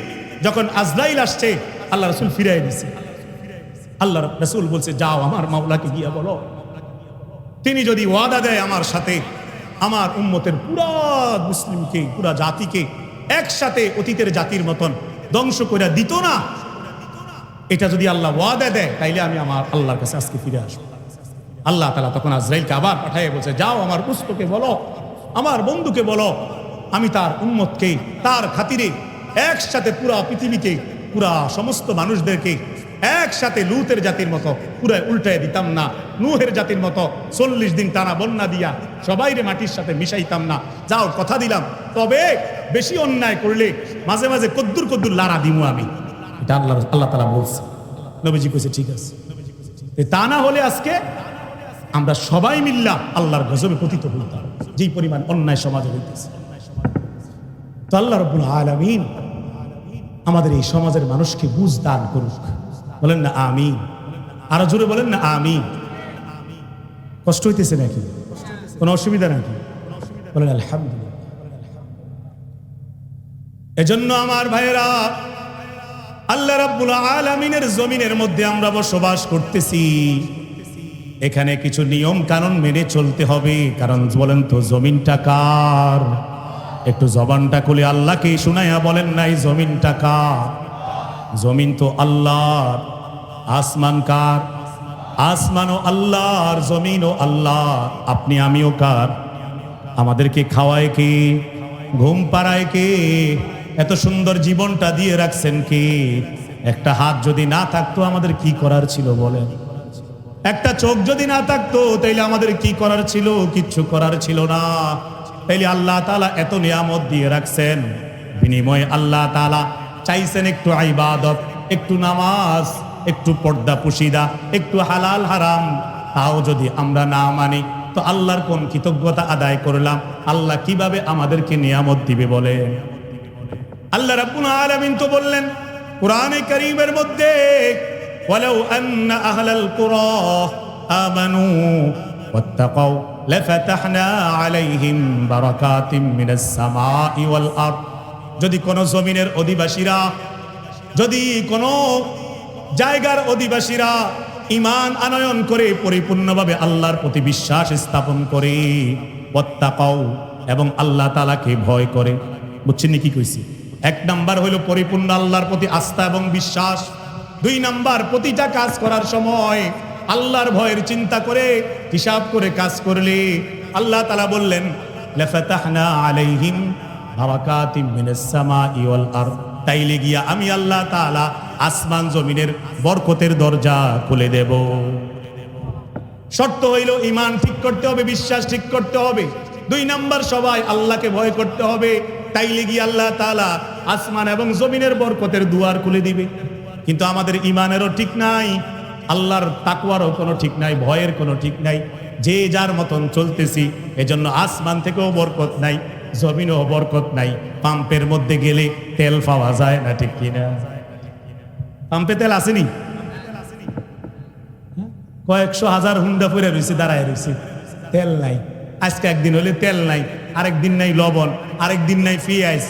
যখন আজরাইল আসছে, আল্লাহ রাসূল ফিরাই দিছে। আল্লাহ রাসূল বলছে, যাও আমার মাওলাকে গিয়া বলো, তিনি যদি ওয়াদা দেয় আমার সাথে, আমার উম্মতের পুরা মুসলিমকে, পুরা জাতিকে একসাথে অতীতের জাতির মতন ধ্বংস করে দিত না, এটা যদি আল্লাহ ওয়াদা দেয়, তাইলে আমি আমার আল্লাহর কাছে আজকে ফিরে আসবো। আল্লাহ তাআলা তখন আজরাইলকে আবার পাঠিয়ে বলছে, যাও আমার পুস্তকে বলো, আমার বন্ধুকে বলো, আমি তার উম্মতকে তার খাতিরে একসাথে পুরা পৃথিবীকে, পুরা সমস্ত মানুষদেরকে একসাথে লুতের জাতির মতো পুরো উল্টায় দিতাম না, নূহের জাতির মতো 40 দিন টানা বন্যা দিয়া সবাইরে মাটির সাথে মিশাইতাম না। যাও, কথা দিলাম, তবে বেশি অন্যায় করলে মাঝে মাঝে কদ্দুর কদ্দুর লাড়া দিমু আমি। এটা আল্লাহ তাআলা বলছে। নবীজি কইছে ঠিক আছে। তা না হলে আজকে আমরা সবাই মিল্লা আল্লাহর গজবে পতিত হইতাম, যেই পরিমাণ অন্যায় সমাজে হইতেছে। তো আল্লাহ রাব্বুল আলামিন আমাদের এই সমাজের মানুষকে বুঝ দান করুক। বলেন না আমিন। আরো জোরে বলেন না আমিন। কষ্ট হইতেছে নাকি? কোনো অসুবিধা নাকি? বলেন আলহামদুলিল্লাহ। এজন্য আমার ভাইয়েরা, আল্লাহ রাব্বুল আলামিনের জমিনের মধ্যে আমরা বসবাস করতেছি, এখানে কিছু নিয়ম কানুন মেনে চলতে হবে। কারণ বলেন তো, জমিনটা কার? একটু জবানটা খুলে আল্লাহকে শুনাইয়া বলেন নাই, জমিনটা কার? জমিন তো আল্লাহর। আসমান কার? আসমানও আল্লাহর, জমিনও আল্লাহ। আপনি আমিও কার? আমাদেরকে খাওয়ায় কে? ঘুম পাড়ায় কে? এত সুন্দর জীবনটা দিয়ে রাখছেন কে? একটা হাত যদি না থাকতো আমাদের কি করার ছিল বলেন? একটা চোখ যদি না থাকতো তাইলে আমাদের কি করার ছিল? কিচ্ছু করার ছিল না। তাইলে আল্লাহ তাআলা এত নিয়ামত দিয়ে রাখছেন, বিনিময়ে আল্লাহ তাআলা চাইছেন একটু ইবাদত, একটু নামাজ, একটু পর্দা পুশিদা, একটু হালাল হারাম। তাও যদি আমরা না মানি, তো আল্লাহর কোন কৃতজ্ঞতা আদায় করলাম? আল্লাহ কিভাবে আমাদেরকে নিয়ামত দিবে বলে? আল্লাহ রাব্বুল আলামিন তো বললেন কোরআনে কারীমের মধ্যে, ওয়ালাউ আন্না আহলাল কুরা আমানু ওয়াত্তাকাউ লাফাতাহনা আলাইহিম বারাকাতিম মিনাস সামাই ওয়াল আরদ। যদি কোন জমিনের অধিবাসীরা, যদি কোন জায়গার অধিবাসীরা ঈমান আনয়ন করে, পরিপূর্ণভাবে আল্লাহর প্রতি বিশ্বাস স্থাপন করে, ওয়াত্তাকাউ এবং আল্লাহ তাআলাকে ভয় করে। বুঝছেন কি কইছি? 1 নাম্বার হলো পরিপূর্ণ আল্লাহর প্রতি আস্থা এবং বিশ্বাস। 2 নাম্বার, প্রতিটা কাজ করার সময় আল্লাহর ভয়ের চিন্তা করে, হিসাব করে কাজ করলে আল্লাহ তাআলা বললেন লাফাতাহনা আলাইহিম বারাকাতিম মিনাস সামাই ওয়াল আরদ। তাইলে গিয়া আমি আল্লাহ তাআলা আসমান জমিনের বরকতের দরজা খুলে দেব। শর্ত হইল ঈমান ঠিক করতে হবে, বিশ্বাস ঠিক করতে হবে। 2 নাম্বার, সবাই আল্লাহকে ভয় করতে হবে। তাইলে গিয়ে আল্লাহ তাআলা আসমান এবং জমিনের বরকতের দুয়ার খুলে দিবে। কিন্তু আমাদের ঈমানেরও ঠিক নাই, আল্লাহর তাকওয়ারও কোনো ঠিক নাই, ভয়ের কোনো ঠিক নাই। যে যার মতন চলতেছি, এজন্য আসমান থেকেও বরকত নাই, জমিনেও বরকত নাই। পাম্পের মধ্যে গেলে তেল পাওয়া যায় না, ঠিক কিনা? পাম্পে তেল আসেনি, কয়েকশো হাজার হুন্ডা পরে রয়েছে, দাঁড়ায় রয়েছে, তেল নাই। আজকে একদিন হলে তেল নাই, আরেক দিন নাই লবণ, আরেক দিন নাই পেঁয়াজ,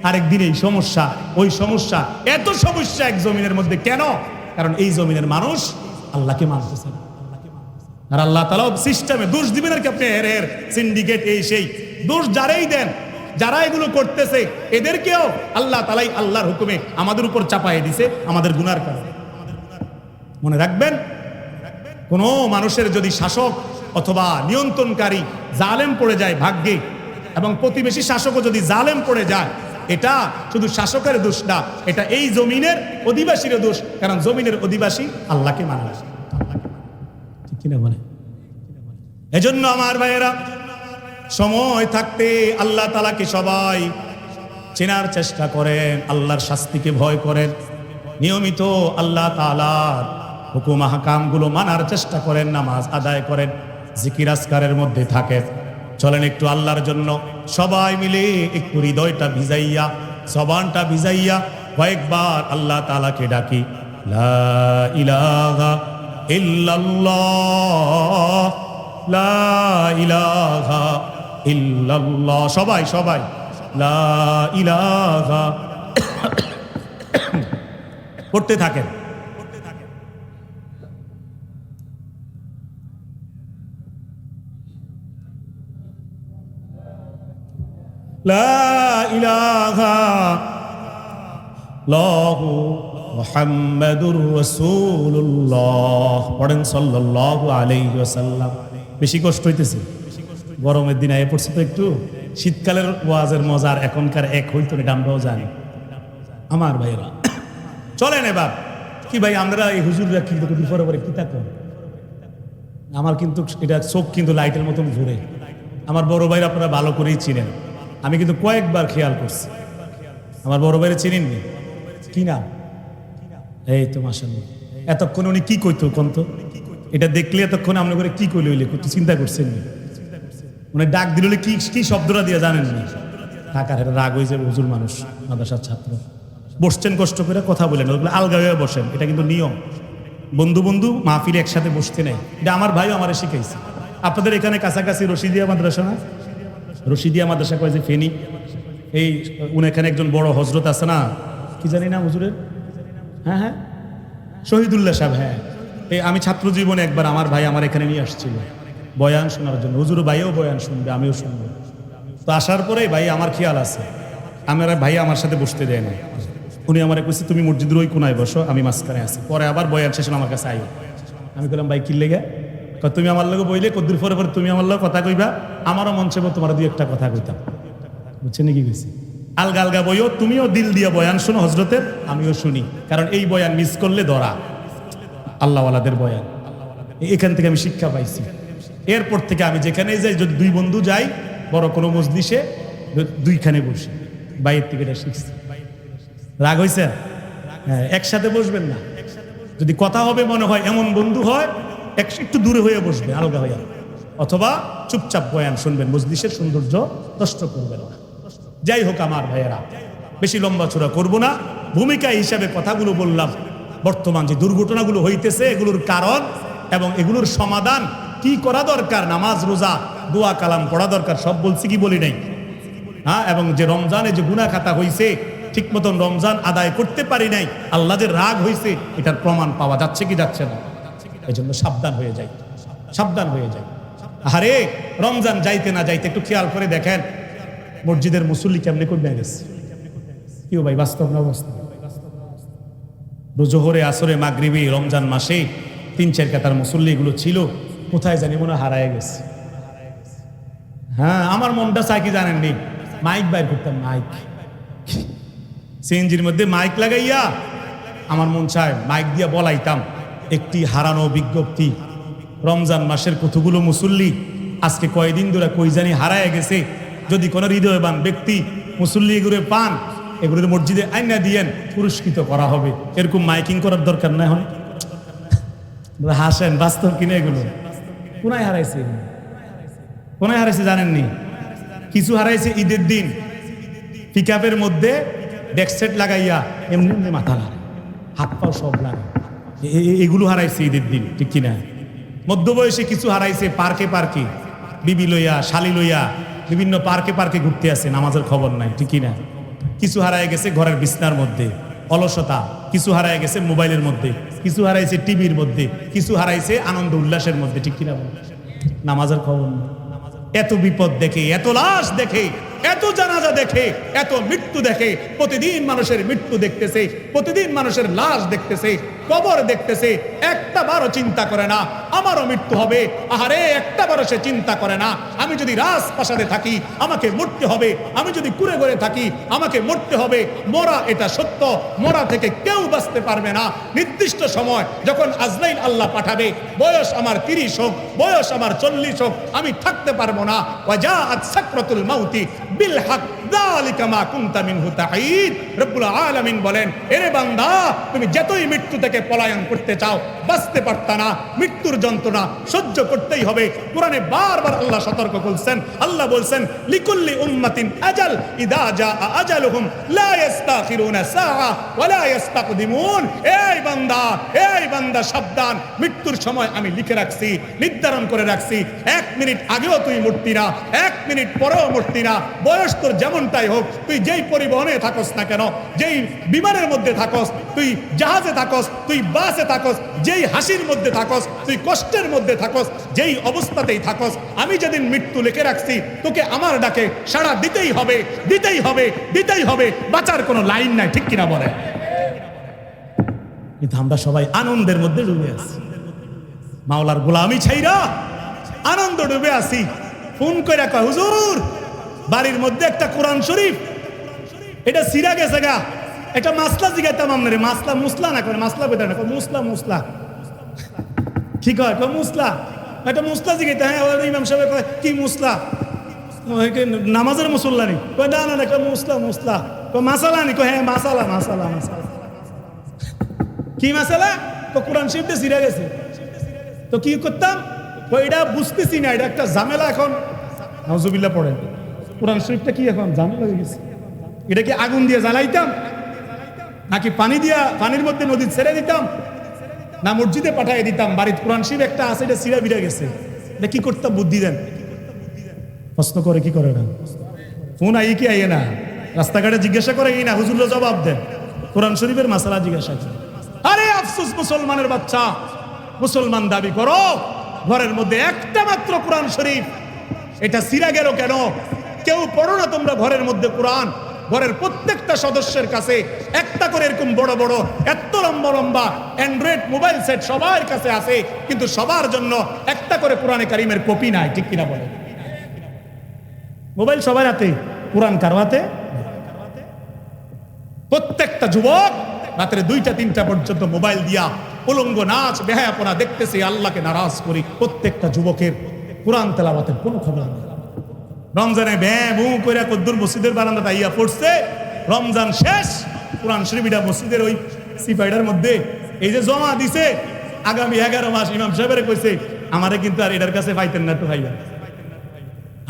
আরেক দিন এই সমস্যা, ওই সমস্যা। এত সমস্যা এক জমিনের মধ্যে কেন? কারণ এই জমিনের মানুষ আল্লাহকে মানতেছে না। আর আল্লাহ তাআলা সিস্টেমে দোষ দিবেন আর কি, আপনি এর সিন্ডিকেট এই সেই দোষ যারাই দেন, যারা এগুলো করতেছে, এদেরকেও আল্লাহ তাআলাই আল্লাহর হুকুমে আমাদের উপর চাপায়ে দিছে, আমাদের গুনার কারণে। মনে রাখবেন, কোনো মানুষের যদি শাসক অথবা নিয়ন্ত্রণকারী জালেম পড়ে যায় ভাগ্যে, এবং প্রতিবেশী শাসকও যদি জালেম পড়ে যায়, এটা শুধু শাসকের দোষ না, এটা এই জমিনের অধিবাসীর দোষ। কারণ জমিনের অধিবাসী আল্লাহকে মানে না, ঠিক কিনা বলে? এজন্য আমার ভাইয়েরা, সময় থাকতে আল্লাহ তাআলাকে সবাই চেনার চেষ্টা করেন, আল্লাহর শাস্তিকে ভয় করেন, নিয়মিত আল্লাহ তাআলার হুকুম আহকামগুলো মানার চেষ্টা করেন, নামাজ আদায় করেন, জিকির আজকারের মধ্যে থাকেন। চলেন একটু আল্লাহর জন্য সবাই মিলে একটু হৃদয়টা ভিজাইয়া, জবানটা ভিজাইয়া কয়েকবার আল্লাহ তাআলাকে ডাকি, লা ইলাহা ইল্লাল্লাহ, লা ইলাহা ইল্লাল্লাহ। সবাই সবাই লা ইলাহা পড়তে থাকেন। লা ইলাহা ইল্লাল্লাহু মুহাম্মাদুর রাসূলুল্লাহ। পড়েন সাল্লাল্লাহু আলাইহি ওয়াসাল্লাম। বেশি কষ্ট হইতেছে, গরমের দিনে আয়ে পড়ছে তো একটু। শীতকালের ওয়াজের মজার এখনকার এক হইতো না, আমরাও জানি। আমার ভাইরা চলেন এবার কি ভাই, আমরা এই হুজুররা কিন্তু বিপরে পরে কি থাকো, আমার কিন্তু এটা চোখ কিন্তু লাইটের মতন ঘুরে। আমার বড় ভাইরা আপনারা ভালো করেই চিনেন, আমি কিন্তু কয়েকবার খেয়াল করছি। আমার বড় ভাইরা চিনেননি কি না? এই তো মাশাআল্লাহ, এতক্ষণ উনি কি কইতো কোন তো, এটা দেখলে এতক্ষণ আপনি করে কি কইলে হইলে একটু চিন্তা করছেন নি? উনি ডাক দিল কি কি শব্দটা দিয়ে জানেন নি? টাকার রাগ হয়ে যাবে, হুজুর মানুষ, মাদ্রাসার ছাত্র, বসছেন কষ্ট করে কথা বলেন, ওগুলো আলগা হয়ে বসেন, এটা কিন্তু নিয়ম। বন্ধু বন্ধু মাহফিলে একসাথে বসতে নেই, এটা আমার ভাইও আমারে শিখাইছে। আপনাদের এখানে কাছাকাছি রশিদিয়া মাদ্রাসা না? রশিদিয়া মাদ্রাসা কয় যে ফেনী, এই উনি এখানে একজন বড় হজরত আছে না, কি জানি না হুজুরের, হ্যাঁ হ্যাঁ শহীদুল্লাহ সাহেব। হ্যাঁ, এই আমি ছাত্র জীবনে একবার আমার ভাই আমার এখানে নিয়ে আসছিল বয়ান শোনার জন্য। হুজুর ভাইও বয়ান শুনবে, আমিও শুনবো। তো আসার পরে ভাই আমার খেয়াল আছে, আমার ভাই আমার সাথে বসতে দেয় না। উনি আমার কইছে তুমি মসজিদের ওই কোনায় বসো, আমি মাঝখানে আছি। পরে আবার বয়ান শেষ আমার কাছে আইও। আমি বললাম ভাই কি লেগে? তুমি আমার লগে বইলে কদ্দুর পরে পরে তুমি আমার লগে কথা কইবা, আমারও মন চাইবো তোমার দুই একটা কথা কইতাম। বুঝছেন নাকি কইছি? আলগা আলগা বইও, তুমিও দিল দিয়ে বয়ান শোনো হজরতের, আমিও শুনি, কারণ এই বয়ান মিস করলে ধরা। আল্লাহওয়ালাদের বয়ান, এখান থেকে আমি শিক্ষা পাইছি। এরপর থেকে আমি যেখানে যাই, যদি দুই বন্ধু যাই বড় কোনো মজলিসে, দুইখানে বসি। বাইরের থেকে এটা শিখছি। রাগ হয়েছে? হ্যাঁ, একসাথে বসবেন না। যদি কথা হবে মনে হয় এমন বন্ধু হয়, একটু দূরে হয়ে বসবে, আলগা হয়ে, অথবা চুপচাপ বয়ান শুনবেন, মজলিসের সৌন্দর্য নষ্ট করবেন না। যাই হোক আমার ভাইয়েরা, বেশি লম্বা চূড়া করবো না, ভূমিকা হিসাবে কথাগুলো বললাম। বর্তমান যে দুর্ঘটনাগুলো হইতেছে এগুলোর কারণ এবং এগুলোর সমাধান কি করা দরকার, নামাজ রোজা দোয়া কালাম পড়া দরকার, সব বলছি কি বলি নাই? হ্যাঁ, এবং যে রমজানে যে গুনাহ খাতা হইছে, ঠিক মতন রমজান আদায় করতে পারি নাই, আল্লাহ যে রাগ হইছে, এটার প্রমাণ পাওয়া যাচ্ছে কি যাচ্ছে না? এই জন্য সাবধান হয়ে যাই, সাবধান হয়ে যাই। আরে রমজান যাইতে না যাইতে একটু খেয়াল করে দেখেন মসজিদের মুসল্লি কেমনে করে গেছে। কেউ ভাই বাস্তব না অবস্থা? জোহরে আসরে মাগরিবি রমজান মাসে 3-4 কাতার মুসল্লি এগুলো ছিল, কোথায় জানি মনে হারায় গেছে। হ্যাঁ, আমার মনটা চাই কি জানেননি, মাইক বাইর করতাম, মাইক সিএনজির মধ্যে মাইক লাগাইয়া আমার মন চায় মাইক দিয়া বলাইতাম একটি হারানো বিজ্ঞপ্তি। রমজান মাসের কতগুলো মুসল্লি আজকে কয়দিন ধরে কই জানি হারায় গেছে। যদি কোনো হৃদয়বান ব্যক্তি মুসল্লি এগুলো পান, এগুলোর মসজিদে আইনা দিয়েন, পুরস্কৃত করা হবে। এরকম মাইকিং করার দরকার না। এখন হাসেন, বাস্তব কিনা এগুলো? কোনায় হারাইছে? কোনায় হারাইছে জানেননি? কিছু হারাইছে ঈদের দিন পিকআপের মধ্যে ব্যাকসেট লাগাইয়া এমনি এমনি মাথা লাগে, হাত পাও সব লাগে, এগুলো হারাইছে ঈদের দিন, ঠিক কিনা? মধ্যবয়সে কিছু হারাইছে পার্কে পার্কে, বিবি লইয়া শালি লইয়া বিভিন্ন পার্কে পার্কে ঘুরতে আসে, নামাজের খবর নাই, ঠিক কিনা? কিছু হারায় গেছে ঘরের বিছনার মধ্যে, অলসতা। কিছু হারায় গেছে মোবাইলের মধ্যে, কিছু হারাইছে টিভির মধ্যে, কিছু হারাইছে আনন্দ উল্লাসের মধ্যে, ঠিক কিনা? নামাজের খবর নেই। এত বিপদ দেখে, এত লাশ দেখে, এত জানাজা দেখে, এত মৃত্যু দেখে, প্রতিদিন মানুষের মৃত্যু দেখতেছে, প্রতিদিন মানুষের লাশ দেখতেছে, কবর দেখতেছে, একটা বারও চিন্তা করে না আমারও মৃত্যু হবে। আহারে, একটা বারও সে চিন্তা করে না আমি যদি রাজপ্রাসাদে থাকি আমাকে মরতে হবে, আমি যদি কুড়ে ঘরে থাকি আমাকে মরতে হবে। মরা এটা সত্য, মরা থেকে কেউ বাঁচতে পারবে না। নির্দিষ্ট সময় যখন আজরাইল আল্লাহ পাঠাবে, বয়স আমার 30 হোক, বয়স আমার 40 হোক, আমি থাকতে পারবো না। ওয়াজাআত সাকরাতুল মাউতি বিল হক যালিকা মা কুনতা মিনহু তাহিদ। রব্বুল আলামিন বলেন, এরে বান্দা, তুমি যতই মৃত্যু থেকে পলায়ন করতে চাও বাঁচতে পারতা না, মৃত্যুর যন্ত্রণা সহ্য করতেই হবে। কোরআনে বারবার আল্লাহ সতর্ক করছেন। আল্লাহ বলছেন, লিকুল্লি উম্মাতিন আজাল ইদা জাআ আজালুহুম লা ইস্তাখিরুনা সাআ ওয়া লা ইস্তাকদিমুন। এই বান্দা সাবধান, মৃত্যুর সময় আমি লিখে রাখছি, নির্ধারণ করে রাখছি। 1 মিনিট আগেও তুই মরতি না, 1 মিনিট পরেও মরতি না। বয়স তোর যেমনটাই হোক, তুই যেই পরিবহনে থাকস না কেন, যেই বিমানের মধ্যে থাকস, তুই জাহাজে থাকস, তুই বাসে থাকস, যেই হাসির মধ্যে থাকস, তুই কষ্টের মধ্যে থাকস, যেই অবস্থাতেই থাকস, আমি যেদিন মৃত্যু লিখে রাখছি তোকে আমার ডাকে সাড়া দিতেই হবে, দিতেই হবে, দিতেই হবে। বাঁচার কোনো লাইন নাই, ঠিক কিনা বলে? কিন্তু আমরা সবাই আনন্দের মধ্যে ডুবে আছি, মাওলার গোলামি ছাইরা আনন্দ ডুবে আছি। ফোন করে কয়, হুজুর বাড়ির মধ্যে একটা কোরআন শরীফ এটা সিরা গেছে গা, একটা মাসলা জিগাইতাম আপনারে। মাসলা মুসলা না করে, মাসলা বেটা না, মুসলা মুসলা কি কয়, মুসলা, একটা মুসলা জিগাইতে। হ্যাঁ, ইমাম সাহেব কয় কি মুসলা? নামাজের মুসল্লা নি? কয় না না, একটা মুসলা মুসলা। কয় মাসালা নি? কয় হ্যাঁ মাসালা মাসালা মাসালা। কি মাসালা? তো কোরআন শরীফটা সিরা গেছে। তো কি করতাম? এটা বুঝতেছি না, এটা একটা ঝামেলা। এখন নাউজুবিল্লাহ পড়েন, কোরআন শরীফটা কি এখন ঝামেলা হয়ে গেছে? এটা কি আগুন দিয়ে জ্বালাইতাম, নাকি পানি দিয়া পানির মধ্যে নদী ছেড়ে দিতাম, না মসজিদে পাঠিয়ে দিতাম? বাড়িতে কোরআন শরীফ একটা আছে, এটা সিরা বিরা গেছে, এটা কি করতাম? বুদ্ধি দেন। প্রশ্ন করে কি করে না? ফোন আই কি আইয়ে না, রাস্তাঘাটে জিজ্ঞাসা করে না, হুজুররা জবাব দেন। কোরআন শরীফের মাসালা জিজ্ঞাসা করে। আরে আফসোস মুসলমানের বাচ্চা, মুসলমান দাবি করো, ঘরের মধ্যে একটা মাত্র কোরআন শরীফ, এটা সিরা গেল কেন? কেউ পড়ো না তোমরা ঘরের মধ্যে কোরআন? ঘরের প্রত্যেকটা সদস্যের কাছে একটা করে এরকম বড় বড় এত লম্বা লম্বা অ্যান্ড্রয়েড মোবাইল সেট সবার কাছে আছে, কিন্তু সবার জন্য একটা করে কোরআনে কারিমের কপি নাই, ঠিক কিনা বলে? মোবাইল সবার হাতে, কোরআন কারো হাতে? প্রত্যেকটা যুবক রাত্রে 2টা-3টা পর্যন্ত মোবাইল দিয়া উলঙ্গ নাচ বেহায়াপনা দেখতেছে, আল্লাহকে নারাজ করি। প্রত্যেকটা যুবকের কোরআন তেলাওয়াতের কোনো খবর নেই। রমজানে ব্যু করে কদ্দুর মসজিদের বারান্দাটা ইয়া পড়ছে, রমজান শেষ, কোরআন শরীফটা মসজিদের ওই সিপাইডার মধ্যে এই যে জমা দিছে, আগামী 11 মাস ইমাম সাহেবের কইছে আমারে কিন্তু আর এটার কাছে পাইতেন না তো ভাইয়া,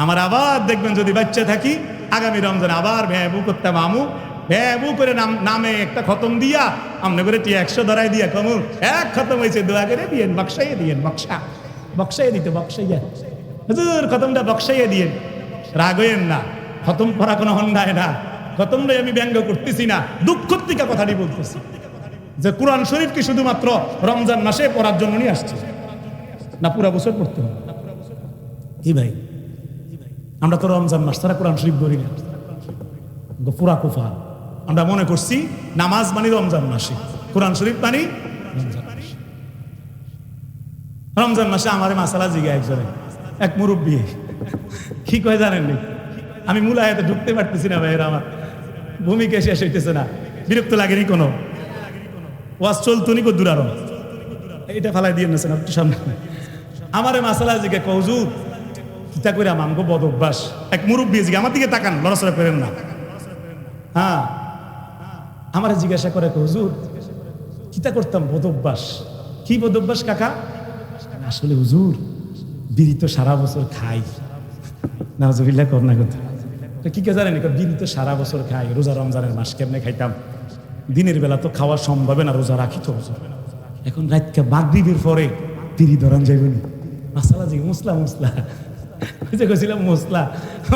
আমার আবার দেখবেন যদি বাচ্চা থাকি আগামী রমজানে আবার ব্যু করতাম, আমু ব্যু করে নামে একটা খতম দিয়া আমনে করে 100 ধরাই দিয়া কমুর এক খতম হয়েছে, দোয়া করে দিয়েন, বক্সাইয়ে দিয়েন, বক্সাইয়ে দিতে, বক্সাইয়া হুজুর খতমটা বক্সাইয়ে দিয়েন। রাগ হইেন না, খতম পড়া কোনো হন্ডায় না, খতমটাই আমি ব্যঙ্গ করতেছি না, দুঃখের থেকে কথাটি বলতেছি যে কোরআন শরীফ কি শুধুমাত্র রমজান মাসে পড়ার জন্য নিয়ে আসছে, না পুরা বছর পড়তে হবে? কি ভাই, আমরা তো রমজান মাস ছাড়া কোরআন শরীফ ধরি না, পুরা কুফা। আমরা মনে করছি নামাজ মানে রমজান মাসে, কোরআন শরীফ মানে রমজান মাসে। রমজান মাসে আমার মাসালা জিগা একজনে, এক মুরব্বী, কি কয় জানেননি? আমি মুলায়াতে ঢুকতে পারতেছি না ভাইয়েরা, আমার ভূমিকা শেষ হইতেছে না, বিরক্ত লাগেনি কোনো, ওয়াজ চলতনি কো দূর, আরো এটা ফেলাই দিয়ে নেছেন একটু সামনে। আমারে মাসালা জিগে কৌজুর চিন্তা করে আমগো বদ অভ্যাস, এক মুরব্বী জিগে আমার দিকে তাকান, লড়াচড়া করেন না। হ্যাঁ, আমার জিজ্ঞাসা করে হুজুর চিন্তা করতাম বদ অভ্যাস, কি বদ অভ্যাস কাকা? আসলে হুজুর বিড়ি তো সারা বছর খাই, নাউজুবিল্লাহ করোনা কথা। কি কে জানেন, বিড়ি তো সারা বছর খাই, রোজা রমজানের মাস কেমনে খাইতাম, দিনের বেলা তো খাওয়া সম্ভব না, রোজা রাখি তো। এখন রাতকে মাগরিবের পরে বিড়ি ধরান যাইবনি, মাসালা জিগা মুসলা মুসলা কইছিলাম, মুসলা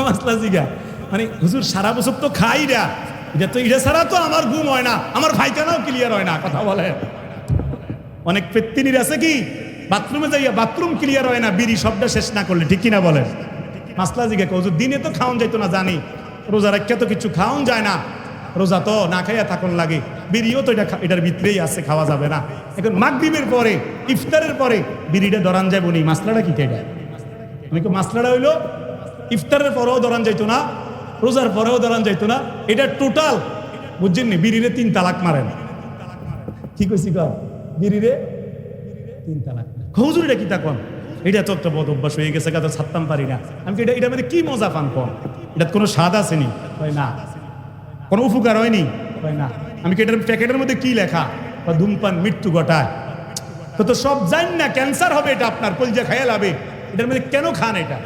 মাসলা জিগা মানে হুজুর সারা বছর তো খাই না, এটা তো এটা ছাড়া তো আমার ঘুম হয় না, আমার পায়খানাও ক্লিয়ার হয় না। কথা বলে অনেক পেত্তিনির আছে কি বাথরুমে যাইয়া বাথরুম ক্লিয়ার হয় না বিড়ি শব্দ শেষ না করলে, ঠিক কিনা বলেন? মাসলা জিগা হুজুর দিনে তো খাওয়ান যাইতো না জানি, রোজা রাখিয়া তো কিছু খাওয়ান যায় না, রোজা তো না খাইয়া থাকুন লাগে, বিড়িও তো এটার ভিতরেই আছে, খাওয়া যাবে না। এখন মাগরিবের পরে ইফতারের পরে বিড়িটা ধরান যাবো নি, মাসলাটা কি এটা? মাসলাটা হইলো ইফতারের পরেও ধরান যাইতো না, রোজার পরেও ধরান যাইতো না, এটা টোটাল বুঝছেন নি, বিড়িরে 3 তালাক মারেন। কি কইছি কর, বিড়িরে 3 তালাক। হুজুরিটা কি তখন এটা তো একটা বদ অভ্যাস হয়ে গেছে, কাজ ছাড়তাম পারি না। আমি কি এটা মধ্যে কি মজা পান কর? এটা কোনো স্বাদ আসেনি? হয় না। কোনো উপকার হয়নি? হয় না। আমি কি এটার প্যাকেটের মধ্যে কি লেখা? ধূমপান মৃত্যু ঘটায়, তো সব জান না ক্যান্সার হবে, এটা আপনার কলজা খায়াল হবে, এটার মধ্যে কেন খান এটা?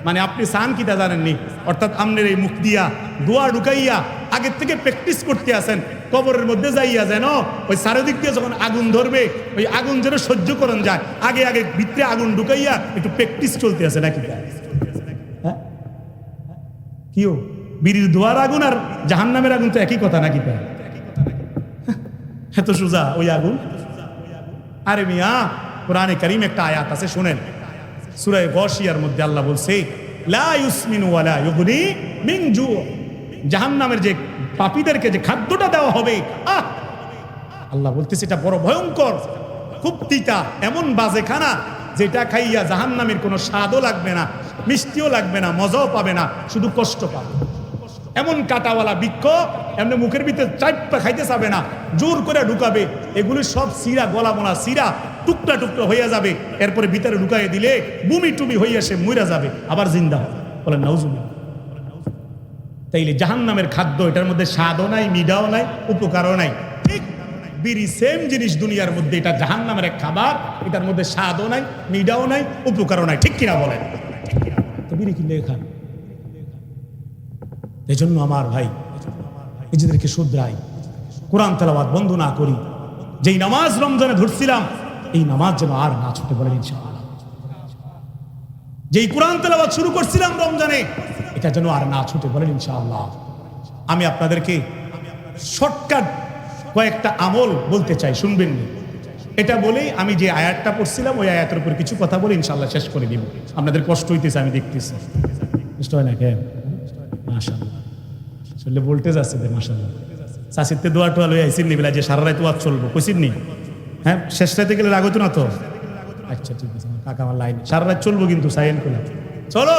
মানে আপনি সান কিতা জানেননি, অর্থাৎ আপনার এই মুখ দিয়া দোয়া ঢুকাইয়া আগের থেকে প্র্যাকটিস করতে আসেন, কবরের মধ্যে যাইয়া যেন ওই চারিদিক দিয়ে যখন আগুন ধরবে, ওই আগুন যেন সহ্য করেন যায়, আগে আগে ভিতরে আগুন ঢুকাইয়া একটু প্র্যাকটিস চলতে আছে নাকি? হ্যাঁ, কিও বিড়ির ধোয়ার আগুন আর জাহান্নামের আগুন তো একই কথা নাকি? এত সোজা ওই আগুন? আরে মিয়া, কোরআনে কারীম একটা আয়াত আছে শুনেন, সূরা গাশিয়ার মধ্যে আল্লাহ বলছে লা ইউসমিনু ওয়ালা ইউগনি মিন জু। জাহান্নামের যে পাপীদেরকে যে খাদ্যটা দেওয়া হবে, আল্লাহ বলতেছে এটা বড় ভয়ঙ্কর, খুব তিতা, এমন বাজে খানা যেটা খাইয়া জাহান্নামের কোনো স্বাদও লাগবে না, মিষ্টিও লাগবে না, মজাও পাবে না, শুধু কষ্ট পাবে। এমন কাটাওয়ালা বৃক্ষ, এমনি মুখের ভিতরে চাইপা খাইতে চাবে না, জোর করে ঢুকাবে, এগুলি সব সিরা, গলা মোনা সিরা টুকরা টুকরা হইয়া যাবে, এরপরে ভিতরে ঢুকাই দিলে বুমি টুমি হইয়া সে মইরা যাবে, আবার জিন্দা হবে। বলেন নাউজুবিল্লাহ। তাইলে জাহান্নামের খাদ্য, এটার মধ্যে স্বাদও নাই, মিডাও নাই, উপকারও নাই। ঠিক বিড়ি সেম জিনিস দুনিয়ার মধ্যে, এটা জাহান্নামের এক খাবার, এটার মধ্যে স্বাদও নাই, মিডাও নাই, উপকারও নাই। ঠিক কিনা বলেন? তো বিড়ি কিনলে খান। এই জন্য আমার ভাই নিজেদেরকে শুধরাই, কোরআন তেলাওয়াত বন্ধ না করি। যেই নামাজ রমজানে ধরছিলাম, এই নামাজ যেন আর না ছুটে, বলেন ইনশাআল্লাহ। যেই কোরআন তেলাওয়াত শুরু করছিলাম রমজানে, এটা যেন আর না ছুটে, বলেন ইনশাআল্লাহ। আমি আপনাদেরকে শর্টকাট কয়েকটা আমল বলতে চাই, শুনবেন নি? এটা বলেই আমি যে আয়াতটা পড়ছিলাম, ওই আয়াতের উপর কিছু কথা বলে ইনশাআল্লাহ শেষ করে দিব। আপনাদের কষ্ট হইতেছে আমি দেখতেছি, কষ্ট হয় না কেন? মাশাআল্লাহ, আসলে ভোল্টেজ আছে রে, মাশাআল্লাহ। চাষিতে দোয়া টোয়া লই আইসিন নি বেলা, যে সারা রাত ওয়াজ চলবো কইছিন নি? হ্যাঁ, শেষ রাতে গেলে রাগ হতো না তো? আচ্ছা ঠিক আছে, কাকা আমার লাইন সারা রাত চলবো, কিন্তু সাইলেন্ট করে চলো।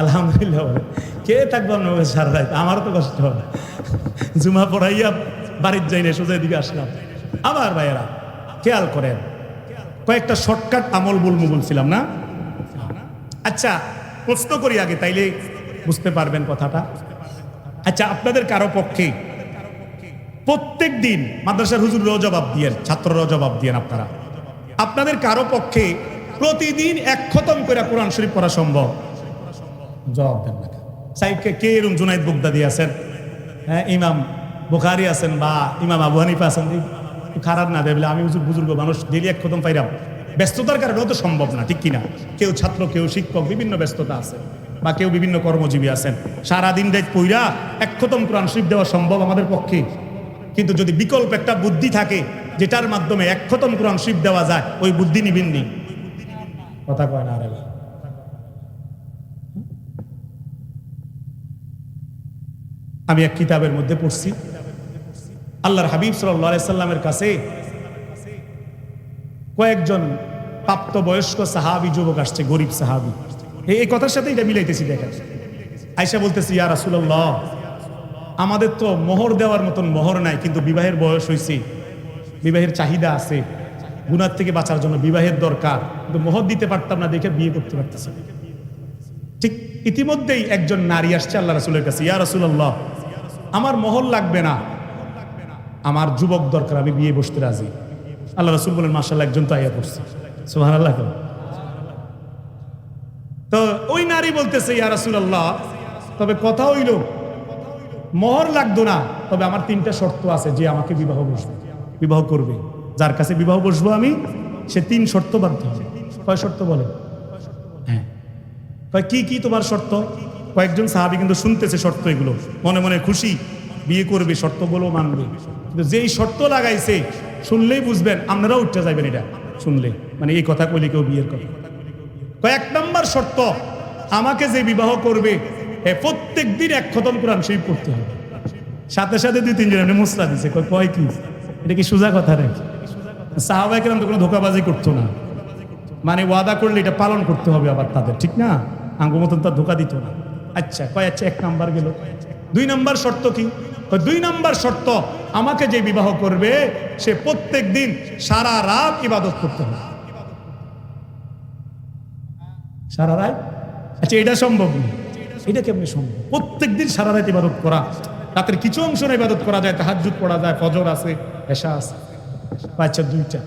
আলহামদুলিল্লাহ। বলে কে থাকবো না সারা রাত? আমারও তো কষ্ট হবে। জুমা পড়াইয়া বাড়ির যাই না, সোজা দিকে আসলাম। আমার ভাইয়েরা খেয়াল করেন, কয়েকটা শর্টকাট আমল বলবো বলছিলাম না? আচ্ছা, প্রশ্ন করি আগে, তাইলে বুঝতে পারবেন কথাটা। আচ্ছা, আপনাদের কারো পক্ষে প্রত্যেক দিন মাদ্রাসার হুজুররাও জবাব দিয়েন, ছাত্ররাও জবাব দিয়েন, আপনাদের কারো পক্ষে প্রতিদিন 1 খতম করে কোরআন শরীফ পড়া সম্ভব? জবাব দেন না। সাইকে কে এরকম জুনাইদ বুগদাদি আছেন, হ্যাঁ, ইমাম বুখারী আছেন, বা ইমাম আবু হানিফা আছেন, খারাপ না দেবে, আমি বুজুর্গ মানুষ ডেলি 1 খতম পাইরাম, ব্যস্ততার কারণেও তো সম্ভব না, ঠিক কিনা? কেউ ছাত্র, কেউ শিক্ষক, বিভিন্ন ব্যস্ততা আছে, বা কেউ বিভিন্ন কর্মজীবী আছেন, সারাদিন রাত পইরা 1 খতম কোরআন শরীফ দেওয়া সম্ভব আমাদের পক্ষে। কিন্তু যদি বিকল্প একটা বুদ্ধি থাকে যেটার মাধ্যমে 1 খতম কোরআন শরীফ দেওয়া যায়, ওই বুদ্ধি নিবেন নি? কথা কয় না? আরে আমি এক কিতাবের মধ্যে পড়ছি, আল্লাহর হাবিব সাল্লাল্লাহু আলাইহি সাল্লামের কাছে কয়েকজন প্রাপ্তবয়স্ক সাহাবী যুবক আসছে, গরিব সাহাবী। এই কথার সাথে এটা মিলাইতেছি, দেখেন। আয়েশা বলতেছি, ইয়া রাসূলুল্লাহ, আমাদের তো মোহর দেওয়ার মতন মোহর নাই, কিন্তু বিবাহের বয়স হয়েছে, বিবাহের চাহিদা আছে, গুনাহ থেকে বাঁচার জন্য বিবাহের দরকার, কিন্তু মোহর দিতে পারতাম না দেখে বিয়ে করতে পারতেছি। ঠিক ইতিমধ্যেই একজন নারী আসছে আল্লাহ রাসূলের কাছে, ইয়া রাসূলুল্লাহ, আমার মোহর লাগবে না, আমার যুবক দরকার, আমি বিয়ে বসতে রাজি। আল্লাহ রাসূল বলেন, মাশাআল্লাহ, একজন তো আয়া পড়ছে, সুবহানাল্লাহ। তো ওই নারী বলতেছে, ইয়া রাসূলুল্লাহ, তবে কথা হইল মোহর লাগতো না, তবে আমার 3টা শর্ত আছে, যে আমাকে বিবাহ করবে, যার কাছে বিবাহ বসবো আমি, সে 3 শর্ত বাধ্য হবে। কয় শর্ত বলে? হ্যাঁ, কয় কি কি তোমার শর্ত? কয়েকজন সাহাবী কিন্তু শুনতেছে শর্ত, এগুলো মনে মনে খুশি, বিয়ে করবে, শর্তগুলো মানবে। কিন্তু যেই শর্ত লাগাইছে, শুনলেই বুঝবেন, আপনারাও উঠতে যাবেন এটা শুনলে, মানে এই কথা কইলে কেউ বিয়ের কথা। কয়েক নম্বর শর্ত, আমাকে যে বিবাহ করবে প্রত্যেক দিন এক খতম কোরআন শরীফ পড়তে হবে। সাথে সাথে 2-3 জন এমনি মুসলা দিছে, কয় কি এটা কি সোজা কথা নাকি? সাহাবায়ে কেরাম তো কোনো ধোঁকাবাজি করতো না, মানে ওয়াদা করলে এটা পালন করতে হবে আবার তাদের, ঠিক না? আঙ্গু মতন তার ধোঁকা দিত না। আচ্ছা, আচ্ছা 1 নাম্বার গেল। 2 নাম্বার শর্ত কি? 2 নাম্বার শর্ত, আমাকে যে বিবাহ করবে সে প্রত্যেক দিন সারা রাত ইবাদত করতে হবে। সারা রাত? আচ্ছা, এটা সম্ভব না। এটা কেমনি সম্ভব? প্রত্যেক দিন সারা রাত ইবাদত করা, রাতের কিছু অংশ না ইবাদত করা যায়, তাহাজ্জুদ পড়া যায়, ফজর আছে, এশা আছে। আচ্ছা 2টা।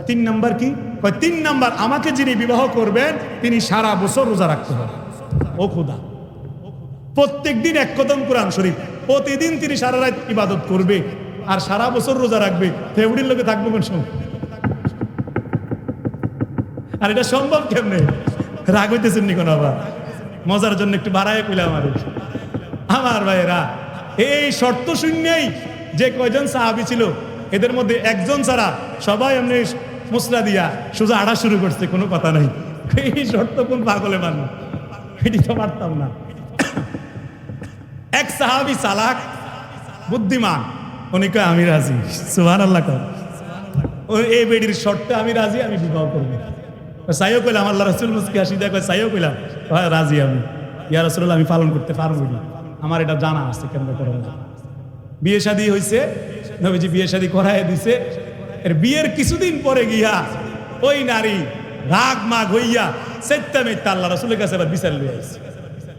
3 নাম্বার কি? 3 নাম্বার, আমাকে যিনি বিবাহ করবেন তিনি সারা বছর রোজা রাখতে হবে। ও খোদা, প্রত্যেক দিন 1 খতম কোরআন শরীফ, প্রতিদিন তিনি সারা রাত ইবাদত করবে আর সারা বছর রোজা রাখবে, ফেব্রুয়ারির লোকে থাকবো কোন সময়? আর এটা সম্ভব কেমনে? রাগ হইতেছেন নি কোন? আবার মজার জন্য একটু বাড়ায় কইলাম। আমার ভাইরা, এই শর্ত শূন্যই যে কয়জন সাহাবী ছিল এদের মধ্যে একজন ছাড়া সবাই এমনি মুসলা দিয়া সোজা আড়া শুরু করছে, কোনো কথা নাই। এই শর্ত কোন পাগলে মানব? এটি তো পারতাম না। এক সাহাবী চালাক বুদ্ধিমান, উনি কয় আমি রাজি। সুবহানাল্লাহ। এই বেডির শর্তে আমি রাজি, আমি বিবাহ করবো। সাইও কইলাম, আল্লাহ রাসূল মুসকি হাসি দেখো, সাইও কইলাম রাজি আমি। ইয়া রাসূলুল্লাহ, আমি পালন করতে পারবো না, আমার এটা জানা আছে কেমন করে। বিয়ে শাদী হয়েছে, নবীজি বিয়ে শাদী করায় দিছে। এর বিয়ের কিছুদিন পরে গিয়া ওই নারী রাগ মাগ হইয়া সেত্তা মেত্তা আল্লাহ রাসূলের কাছে আবার বিচার লইয়া আইছে।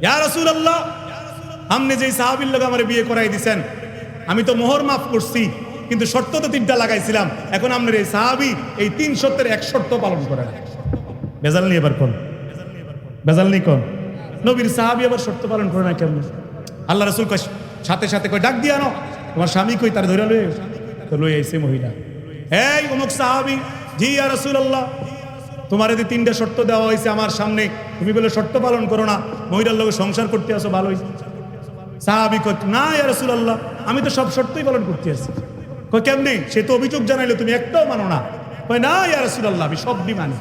ইয়া রাসূলুল্লাহ, আপনি যে সাহাবীর লোক আমার বিয়ে করাই দিছেন, আমি তো মোহর মাফ করছি, কিন্তু শর্ত তো 3টা লাগাইছিলাম। এখন আপনার এই সাহাবী এই 3 শর্তের 1 শর্ত পালন করে না। বেজাল নিয়ে এবার কোন? বেজাল নেই কোন? নবীর সাহাবী আবার শর্ত পালন করে না কেমন? আল্লাহ রাসূল কয়, সাথে সাথে কয় ডাক দিয়া আনো, তোমার স্বামী কই? তার ধরে লয়ে তো লয়ে আইছে মহিলা। এই অমুক সাহাবী, জি ইয়া রাসূলুল্লাহ, তোমার এই 3টা শর্ত দেওয়া হয়েছে আমার সামনে, তুমি বলে শর্ত পালন করো না, মহিলার লোক সংসার করতে আসো, ভালোই। সাহাবী কয়, না ইয়া রাসূলুল্লাহ, আমি তো সব শর্তই পালন করতে আসি। কয় কেমনে? সে তো অভিযোগ জানাইলো তুমি একটাও মানো না। কয় না ইয়া রাসূলুল্লাহ, আমি সবই মানি।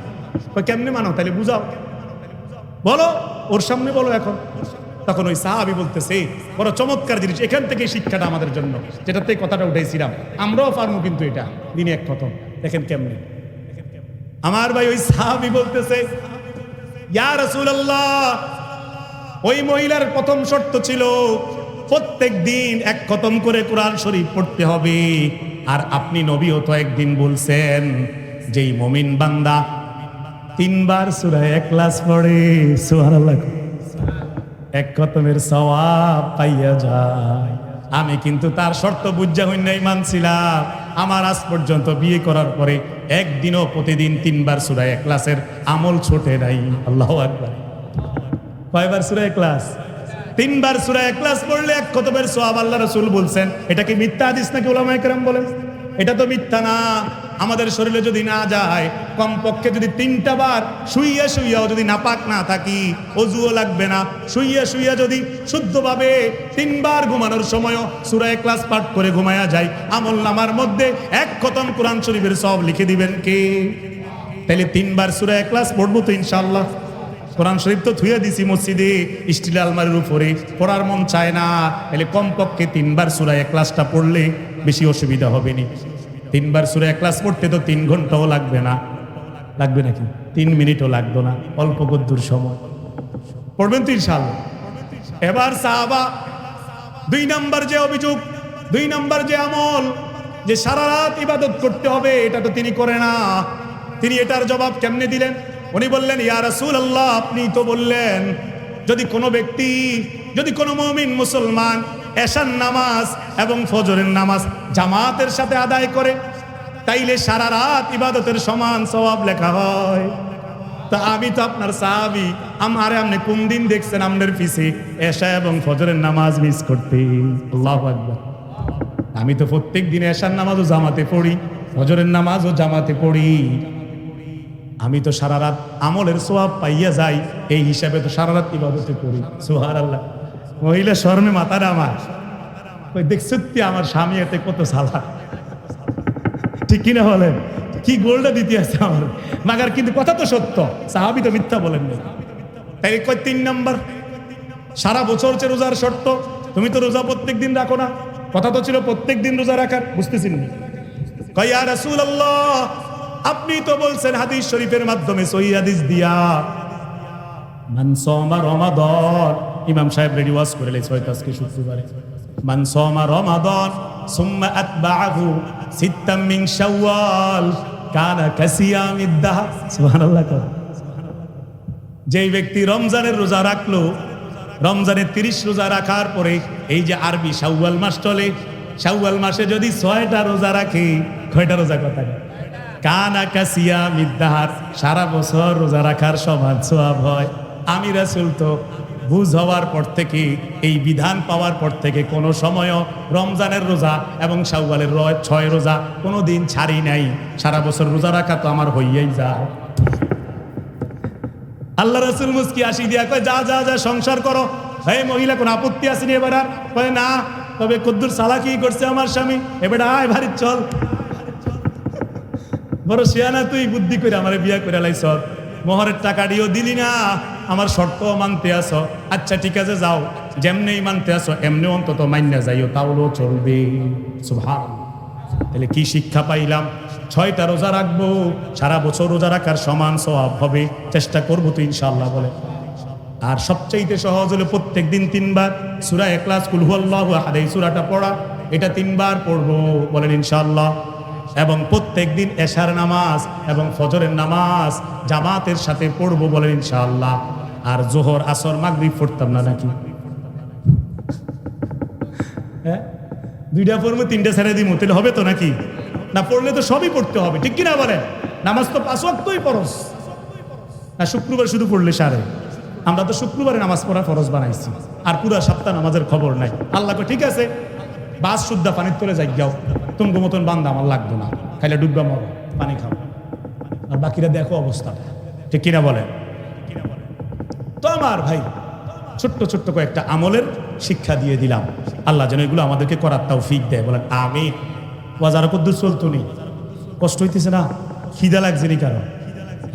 কয় কেমনে মানো? তাহলে বুঝাও, বলো, ওর সামনে বলো এখন। তখন ওই সাহাবী বলতেছে, বড় চমৎকার জিনিস, এখান থেকে শিক্ষাটা আমাদের জন্য, যেটাতে কথাটা উঠাইছিলাম, আমরাও পারবো কিন্তু এটা দিনে 1 খতম। দেখেন কেমনে আমার ভাই। ওই সাহাবী বলতেছে, ইয়া রাসূলুল্লাহ, ওই মহিলার প্রথম শর্ত ছিল প্রত্যেক দিন 1 খতম করে কোরআন শরীফ পড়তে হবে। আর আপনি নবীও তো একদিন বলছেন, যেই মুমিন বান্দা 3 বার সূরা ইখলাস পড়ে, সুবহানাল্লাহ, 1 খতমের সওয়াব পাইয়া যায়। আমি কিন্তু তার শর্ত বুঝা হই নাই, মানছিলাম। আমার আজ পর্যন্ত বিয়ে করার পরে একদিনও প্রতিদিন 3 বার সূরা ইখলাসের আমল ছোটে নাই। আল্লাহু আকবার। কয়বার সূরা ইখলাস? 3 বার সূরা ইখলাস পড়লে 1 খতমের সওয়াব আল্লাহ রাসূল বলছেন। এটা কি মিথ্যা হাদিস নাকি উলামায়ে কেরাম বলেন? এটা তো মিথ্যা না। আমাদের শরীরে যদি না যায়, কমপক্ষে যদি 3টা বার শুইয়া শুইয়াও যদি নাপাক না থাকি, ওযুও লাগবে না, শুইয়া শুইয়া যদি শুদ্ধভাবে 3 বার ঘুমানোর সময়ও সূরা ইখলাস পাঠ করে ঘুমায়া যায়, আমলনামার মধ্যে 1 খতম কোরআন শরীফের সওয়াব লিখে দিবেন কে? তাহলে 3 বার সূরা ইখলাস পড়বো তো ইনশাআল্লাহ। কোরআন শরীফ তো থুয়ে দিছি মসজিদে স্টিল আলমারির উপরে, পড়ার মন চায় না, তাহলে কমপক্ষে 3 বার সূরা ইখলাসটা পড়লে বেশি অসুবিধা হবে না। 3 বার সূরা ইখলাস পড়তে তো 3 ঘন্টাও লাগবে না, লাগবে নাকি? 3 মিনিটও লাগবে না, অল্প গদ্দুর সময় পড়বেন তো ইনশাআল্লাহ। এবার সাহাবা 2 নাম্বার যে অভিযোগ, 2 নাম্বার যে আমল, যে সারা রাত ইবাদত করতে হবে, এটা তো তিনি করে না। তিনি এটার জবাব কেমনে দিলেন? উনি বললেন, ইয়া রাসূলুল্লাহ, আপনি তো বললেন যদি কোনো ব্যক্তি, যদি কোনো মুমিন মুসলমান এশার নামাজ এবং ফজরের নামাজ জামাতের সাথে আদায় করে, তাইলে সারা রাত ইবাদতের সমান সওয়াব লেখা হয়। তা আমি তো আপনার সাহাবী, আমারে আপনি কোন দিন দেখছেন আমাদের পিছে এশা এবং ফজরের নামাজ মিস করতে? আল্লাহু আকবার। আমি তো প্রত্যেক দিন এশার নামাজও জামাতে পড়ি, ফজরের নামাজও জামাতে পড়ি। আমি তো সারা রাত আমলের সওয়াব পাইয়া যাই, এই হিসাবে তো সারা রাত ইবাদতে করি। সুবহানাল্লাহ। মহিলা শরমে মাথার আমার ওই দেখ, সত্যি আমার স্বামী এতে কত সালা, ঠিক কিনা বলেন? কি গোলটা দিতে আছে আমার মাগার, কিন্তু কথা তো সত্য, সাহাবী তো মিথ্যা বলেন না। তাই কয় 3 নাম্বার, সারা বছর যে রোজার শর্ত, তুমি তো রোজা প্রত্যেক দিন রাখো না। কথা তো ছিল প্রত্যেক দিন রোজা রাখার, বুঝতেছেন না? কয় ইয়া রাসূলুল্লাহ, আপনি তো বলছেন হাদিস শরীফের মাধ্যমে, সহিহ হাদিস দিয়া, মান সামা রমাদান, ইমাম সাহেব রেডি ওয়াজ করে লেছে হয়তো আজকে শুক্রবারে, মান সামা রমাদান সুম্মা আতবাআহু সিত্তাম মিন শাওয়াল কানা কাসিয়ামিদ দাহর। সুবহানাল্লাহ। যেই ব্যক্তি রমজানের রোজা রাখলো, রমজানের 30 রোজা রাখার পরে এই যে আরবি শাওয়াল মাস চলে, শাওয়াল মাসে যদি 6টা রোজা রাখে, কয়টা রোজা কথা কানা কাসিয়ামিদ দাহর, সারা বছর রোজা রাখার সমান সওয়াব হয়। আমি রাসূল তো বুঝ হওয়ার পর থেকে, এই বিধান পাওয়ার পর থেকে কোনো সময়ও রমজানের রোজা এবং শাওয়ালের 6 রোজা কোনো দিন ছাড়ি নাই। সারা বছর রোজা রাখা তো আমার হইয়াই যায়। আল্লাহ রাসূল মুস্কি হাসি দিয়া কয়, যা যা যা সংসার করো। এই মহিলা কোন আপত্তি আসেনি এবার? আর কয় না, তবে কদ্দুর সালাকি করছে আমার স্বামী, এবার আয় ভারী চল। বড় শিয়ানা তুই, বুদ্ধি করে আমারে বিয়া করে লাইছ, মোহরের টাকা দিও দিলি না, আমার শর্ত মানতে আসো। আচ্ছা ঠিক আছে যাও, যেমনি মানতে আসো এমনি অন্তত মাইনা যাইও, তাহলেও চলবে। সুবহানাল্লাহ। তাহলে কি শিক্ষা পাইলাম? 6টা রোজা রাখবো, সারা বছর রোজা রাখার সমান সওয়াব হবে। চেষ্টা করবো তো ইনশাআল্লাহ বলে। আর সবচাইতে সহজ হলো প্রত্যেক দিন 3 বার সূরা ইখলাস, কুল হুয়াল্লাহু আহাদ, এই সূরাটা পড়া। এটা 3 বার পড়বো বলেন ইনশাআল্লাহ। এবং প্রত্যেক দিন এশার নামাজ এবং ফজরের নামাজ জামাতের সাথে পড়বো বলেন ইনশাআল্লাহ। আর জোহর, আসর, মাগরিব পড়তাম না নাকি? হ্যাঁ, 2টা পড়বো, 3টা ছেড়ে দিব, তাহলে হবে তো নাকি? না পড়লে তো সবই পড়তে হবে, ঠিক কিনা বলেন? নামাজ তো 5 ওয়াক্তই ফরজ না, শুক্রবার শুধু পড়লে সারে? আমরা তো শুক্রবারে নামাজ পড়া ফরজ বানাইছি, আর পুরা সপ্তাহ নামাজের খবর নাই। আল্লাহ কয় ঠিক আছে, বাস শুদ্ধা পানির তলে যাই যাও, তুমি মতন বান্দা আমার লাগতো না, খাইলে ডুববা মরো, পানি খাও, আর বাকিরা দেখো অবস্থাটা, ঠিক কিনা বলেন? তো আমার ভাই, ছোট্ট ছোট্ট কয়েকটা আমলের শিক্ষা দিয়ে দিলাম। আল্লাহ যেন এগুলো আমাদেরকে করার তৌফিক দেয়, বলেন আমিন। ওয়াজার কদ্দুর চলতো নি, কষ্ট হইতেছে না? খিদা লাগছে নি কারণ?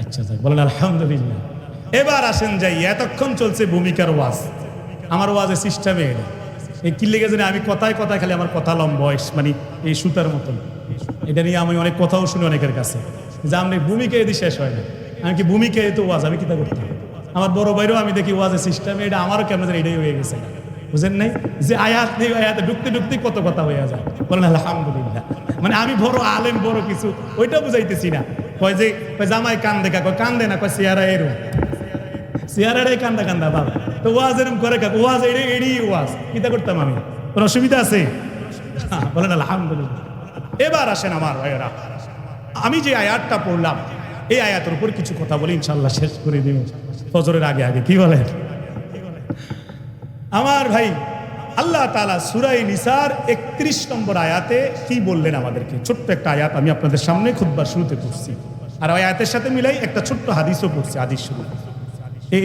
আচ্ছা বলেন আলহামদুলিল্লাহ। এবার আসেন যাই, এতক্ষণ চলছে ভূমিকার ওয়াজ, আমার ওয়াজের সিস্টেমে এই কি লেগে জানি আমি কথায় কথায় খালি আমার কথা লম্বা, মানে এই সুতার মতন। এটা নিয়ে আমি অনেক কথাও শুনি অনেকের কাছে, যে আপনি ভূমিকা এদি শেষ হয় না। আমি কি ভূমিকা তো ওয়াজ আমি কিতা করতাম? আমার বড় ভাইরাও আমি দেখি ওয়াজের সিস্টেমে, এটা আমারও কেমন এটাই হয়ে গেছে, বুঝেন নাই? যে আয়াত নেই, আয়াতে ঢুকতে ঢুকতে কত কথা হয়ে যায়, বলেন আলহামদুলিল্লাহ। মানে আমি বড় আলেম, বড় কিছু ওইটা বুঝাইতেছি না। কয় যে জামাই কান দেখা, কয় কান দে না, কয় চেহারা এরম, চেহারাটাই কান্দা কান্দা বাবা। তো ওয়াজ এরম করে, ওয়াজ এড়ি ওয়াজ কিতা করতাম আমি? কোনো অসুবিধা আছে? বলেন আলহামদুলিল্লাহ। এবার আসেন আমার ভাইয়েরা, আমি যে আয়াতটা পড়লাম, এই আয়াতের উপর কিছু কথা বলি, ইনশাল্লাহ শেষ করে দিব ফজরের আগে আগে। কি বলেন আমার ভাই? আল্লাহ তাআলা সূরা নিসার 31 নম্বর আয়াতে কি বললেন আমাদেরকে? ছোট্ট একটা আয়াত আমি আপনাদের সামনে খুতবার শুরুতে পড়ছি, আর ওই আয়াতের সাথে মিলাই একটা ছোট্ট হাদিসও পড়ছি, হাদিস শুরু।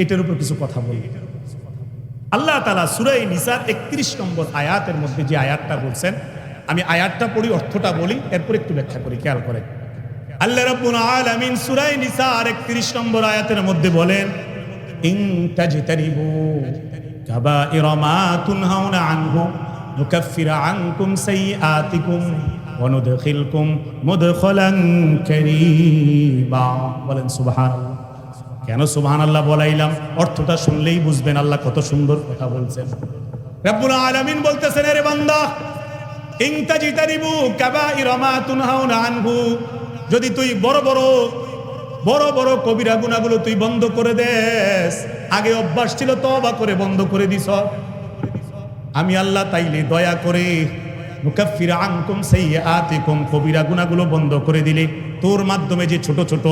এটার উপর কিছু কথা বলি। আল্লাহ তাআলা সূরা নিসার 31 নম্বর আয়াতের মধ্যে যে আয়াতটা বলছেন, আমি আয়াতটা পড়ি, অর্থটা বলি, এরপর একটু ব্যাখ্যা করি, খেয়াল করেন। আল্লাহ রাব্বুল আলামিন সূরা নিসার 31 নম্বর আয়াতের মধ্যে বলেন, ইন তাজতানিবু কাবাইরা মা তুনহাউনা আনহু নুকাফির আনকুম সাইয়্যাতিকুম ওয়া নুদখিলকুম মুদখালান কারীমা। বলেন সুবহানাল্লাহ। কেন সুবহানাল্লাহ বলাইলাম? অর্থটা শুনলেই বুঝবেন আল্লাহ কত সুন্দর কথা বলছেন। রব্বুল আলামিন বলতেছেন, আরে বান্দা, ইন তাজতানিবু কাবাইরা মা তুনহাউনা আনহু, যদি তুই বড় বড় কবিরা গুনাহগুলো তুই বন্ধ করে দেস, আগে অভ্যাস ছিল তওবা করে বন্ধ করে দিছ, আমি আল্লাহ তাইলে দয়া করে মুকাফির আনকুম সাইয়্যাতিকুম, কবিরা গুনাহগুলো বন্ধ করে দিলে তোর মাধ্যমে যে ছোট ছোট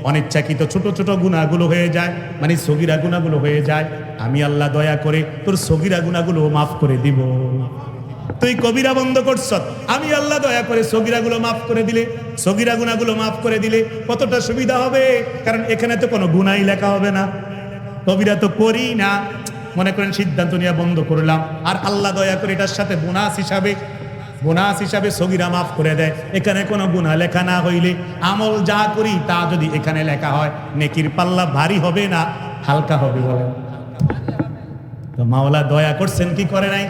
অনিচ্ছাকৃত ছোট ছোট গুনাহগুলো হয়ে যায়, মানে সগীরা গুনাহগুলো হয়ে যায়, আমি আল্লাহ দয়া করে তোর সগীরা গুনাহগুলো মাফ করে দিব। তুই কবিরা বন্ধ করছ, আমি আল্লাহ দয়া করে সগীরাগুলো মাফ করে দিলে, সগীরা গুনাহগুলো মাফ করে দিলে কতটা সুবিধা হবে। কারণ এখানে তো কোনো গুনাহই লেখা হবে না, কবিরা তো করি না, মনে করেন সিদ্ধান্ত নিয়ে বন্ধ করলাম, আর আল্লাহ দয়া করে এটার সাথে বোনাস হিসাবে সগীরা মাফ করে দেয়। এখানে কোনো গুনাহ লেখা না হইলে আমল যা করি তা যদি এখানে লেখা হয়, নেকির পাল্লা ভারী হবে না হালকা হবে? বলেন তো মাওলা দয়া করছেন কি করে নাই?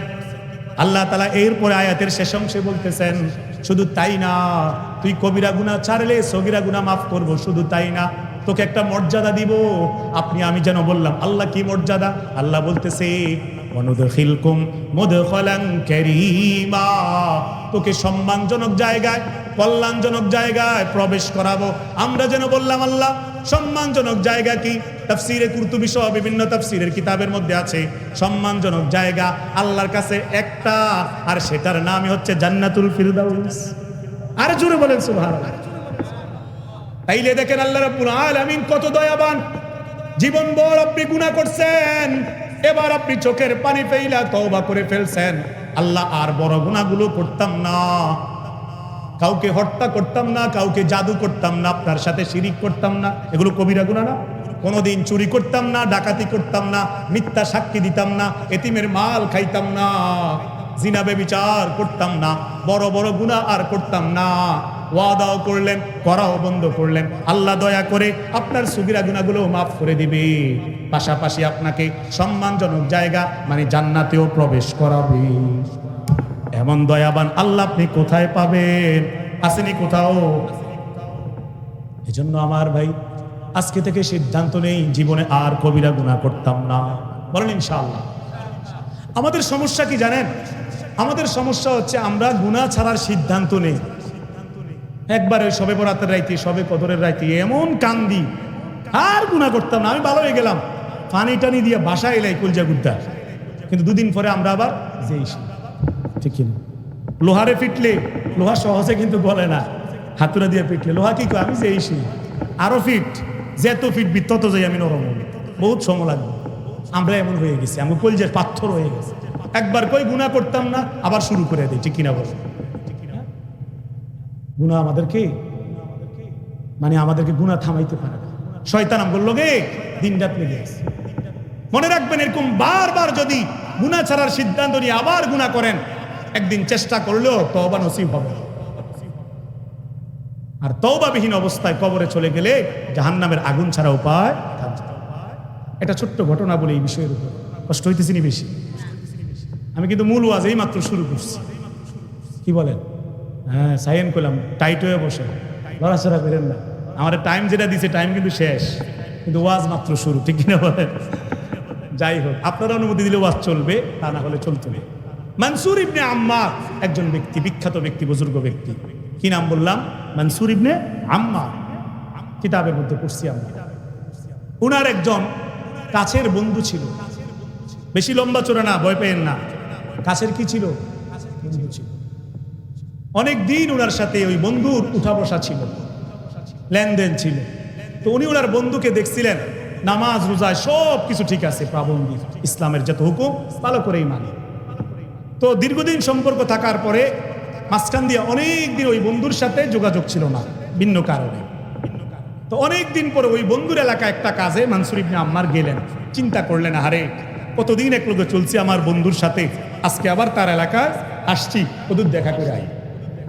আল্লাহ তাআলা এরপরে আয়াতের শেষ অংশে বলতেছেন, শুধু তাই না, তুই কবিরা গুনাহ ছাড়লে সগীরা গুনাহ মাফ করব। শুধু তাই না, তোকে একটা মর্যাদা দিব। আপনি আমি যেন বললাম, আল্লাহ কি মর্যাদা? আল্লাহ বলতেছে, ওয়ানুদখিলকুম মুদখালান কারীমা, তোকে সম্মানজনক জায়গায়, কল্যাণজনক জায়গায় প্রবেশ করাবো। আমরা যেন বললাম, আল্লাহ সম্মানজনক জায়গা কি? তাফসীরে কুরতুবী সহ বিভিন্ন তাফসীরের কিতাবের মধ্যে আছে সম্মানজনক জায়গা আল্লাহর কাছে একটা, আর সেটার নামই হচ্ছে জান্নাতুল ফিরদাউস। আর জোরে বলেন সুবহানাল্লাহ। তাইলে দেখেন আল্লাহ রাব্বুল আলামিন কত দয়াবান। জীবন ভর আপনি গুনাহ করছেন, এবার আপনি চোখের পানি ফেইলা তওবা করে ফেলছেন। আল্লাহ আর বড় গুনাহগুলো করতাম না, কাউকে হত্যা করতাম না, কাউকে জাদু করতাম না, আপনার সাথে শিরিক করতাম না, এগুলো কবিরা গুনাহ না? কোনোদিন চুরি করতাম না, ডাকাতি করতাম না, মিথ্যা সাক্ষী দিতাম না, এতিমের মাল খাইতাম না, জিনা ব্যভিচার করতাম না, বড় বড় গুনাহ আর করতাম না। ওয়াদাও করলেন, করাও বন্ধ করলেন। আল্লাহ দয়া করে আপনার সগীরা গুনাহগুলো মাফ করে দিবে, পাশাপাশি আপনাকে সম্মানজনক জায়গা মানে জান্নাতেও প্রবেশ করাবে। এমন দয়াবান আল্লাহ আপনি কোথায় পাবেন? আসেনি কোথাও? এজন্য আমার ভাই, আজকে থেকে সিদ্ধান্ত নেই জীবনে আর কবিরা গুনাহ করতাম না। বলেন ইনশাআল্লাহ। আমাদের সমস্যা কি জানেন? আমাদের সমস্যা হচ্ছে আমরা গুনাহ ছাড়ার সিদ্ধান্ত নেই। একবার ওই শবে বরাতের রাইতে, শবে কদরের রাইতে এমন কান্দি, আর গুনাহ করতাম না, আমি ভালো হয়ে গেলাম, পানি টানি দিয়ে বাসায় এলাই কলজা গুদ্দা। কিন্তু দুদিন পরে আমরা আবার যেই, ঠিক কিনা? লোহারে পিটলে লোহা সহজে কিন্তু গলে না, হাতুড়া দিয়ে পিটলে লোহা কি কয়, আমি যেই আরো ফিট, যেত ফিটবি তত যাই আমি নরম হই, বহুত সময় লাগবে। আমরা এমন হয়ে গেছি, আমি কলজের পাথর হয়ে গেছে। একবার কই গুনাহ করতাম না, আবার শুরু করে দেয়, ঠিক কিনা বলে? গুনাহ আমাদেরকে মানে আমাদেরকে গুনাহ থামাইতে পারে না। শয়তান আমগুলো গে দিন রাত লেগে আছে। মনে রাখবেন, এরকম বারবার যদি গুনাহ ছাড়ার সিদ্ধান্ত নিয়ে আবার গুনাহ করেন, একদিন চেষ্টা করলেও তওবা নসিব হবে। আর তওবাবিহীন অবস্থায় কবরে চলে গেলে জাহান্নামের আগুন ছাড়া উপায় থাকবে। এটা ছোট্ট ঘটনা বলে এই বিষয়ের উপর কষ্ট হইতেছি নি বেশি। আমি কিন্তু মূল ওয়াজ এই মাত্র শুরু করছি, কি বলেন? হ্যাঁ, সাইন করলাম, টাইট হয়ে বসে, লড়াচড়া করেন না। আমার টাইম যেটা দিছে টাইম কিন্তু শেষ, কিন্তু ওয়াজ মাত্র শুরু, ঠিক কিনা বলেন? যাই হোক, আপনারা অনুমতি দিলে ওয়াজ চলবে, তা না হলে চলতে নেই। মনসুর ইবনে আম্মার একজন ব্যক্তি, বিখ্যাত ব্যক্তি, বুজুর্গ ব্যক্তি। কি নাম বললাম? মনসুর ইবনে আম্মার। কিতাবের মধ্যে পড়ছি আমরা। উনার একজন কাছের বন্ধু ছিল, বেশি লম্বা চোরা না, ভয় পেয়েন না। কাছের কি ছিল? বন্ধু ছিল। অনেক দিন ওনার সাথে ওই বন্ধুর উঠা বসা ছিল, লেনদেন ছিল। তো উনি ওনার বন্ধুকে দেখছিলেন নামাজ রোজায় সব কিছু ঠিক আছে, পাবন্দি, ইসলামের যত হুকুম ভালো করেই মানে। তো দীর্ঘদিন সম্পর্ক থাকার পরে মাঝখান দিয়ে অনেক দিন ওই বন্ধুর সাথে যোগাযোগ ছিল না, ভিন্ন কারণে। তো অনেক দিন পরে ওই বন্ধুর এলাকায় একটা কাজে মনসুর ইবনে আম্মার গেলেন। চিন্তা করলেন, আরে কতদিন এক লোকে চলছে আমার বন্ধুর সাথে, আজকে আবার তার এলাকায় আসছি, ওদের দেখা করে আই।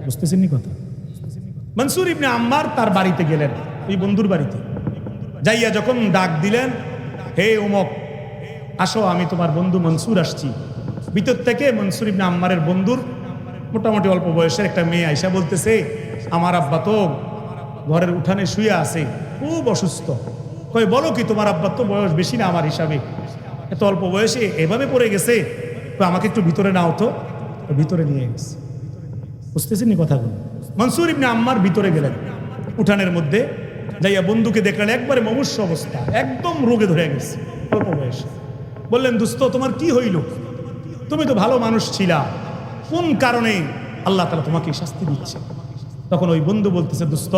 বুঝতেছেন নি কথা? মনসুর ইবনে আম্মার তার বাড়িতে গেলেন, ওই বন্ধুর বাড়িতে যাইয়া যখন ডাক দিলেন, হে অমুক, আসো, আমি তোমার বন্ধু মনসুর আসছি। ভিতর থেকে মনসুর ইবনে আম্মারের বন্ধুর মোটামুটি অল্প বয়সের একটা মেয়ে আইসা বলতেছে, আমার আব্বা তো ঘরের উঠানে শুয়ে আছে, খুব অসুস্থ। কই, বলো কি, তোমার আব্বার তো বয়স বেশি না আমার হিসাবে, এত অল্প বয়সে এভাবে পড়ে গেছে, তো আমাকে একটু ভিতরে নাও তো। ভিতরে নিয়ে গেছে। বুঝতেছেন নি কথাগুলো? মনসুর ইবনে আম্মার ভিতরে গেলেন, উঠানের মধ্যে যাইয়া বন্ধুকে দেখলেন একবারে মমুষ্য অবস্থা, একদম রোগে ধরে গেছে, অল্প বয়সে। বললেন, দোস্ত, তোমার কি হইল? তুমি তো ভালো মানুষ ছিলা, কোন কারণে আল্লাহ তাআলা তোমাকে শাস্তি দিচ্ছে? তখন ওই বন্ধু বলতেছে, দোস্ত,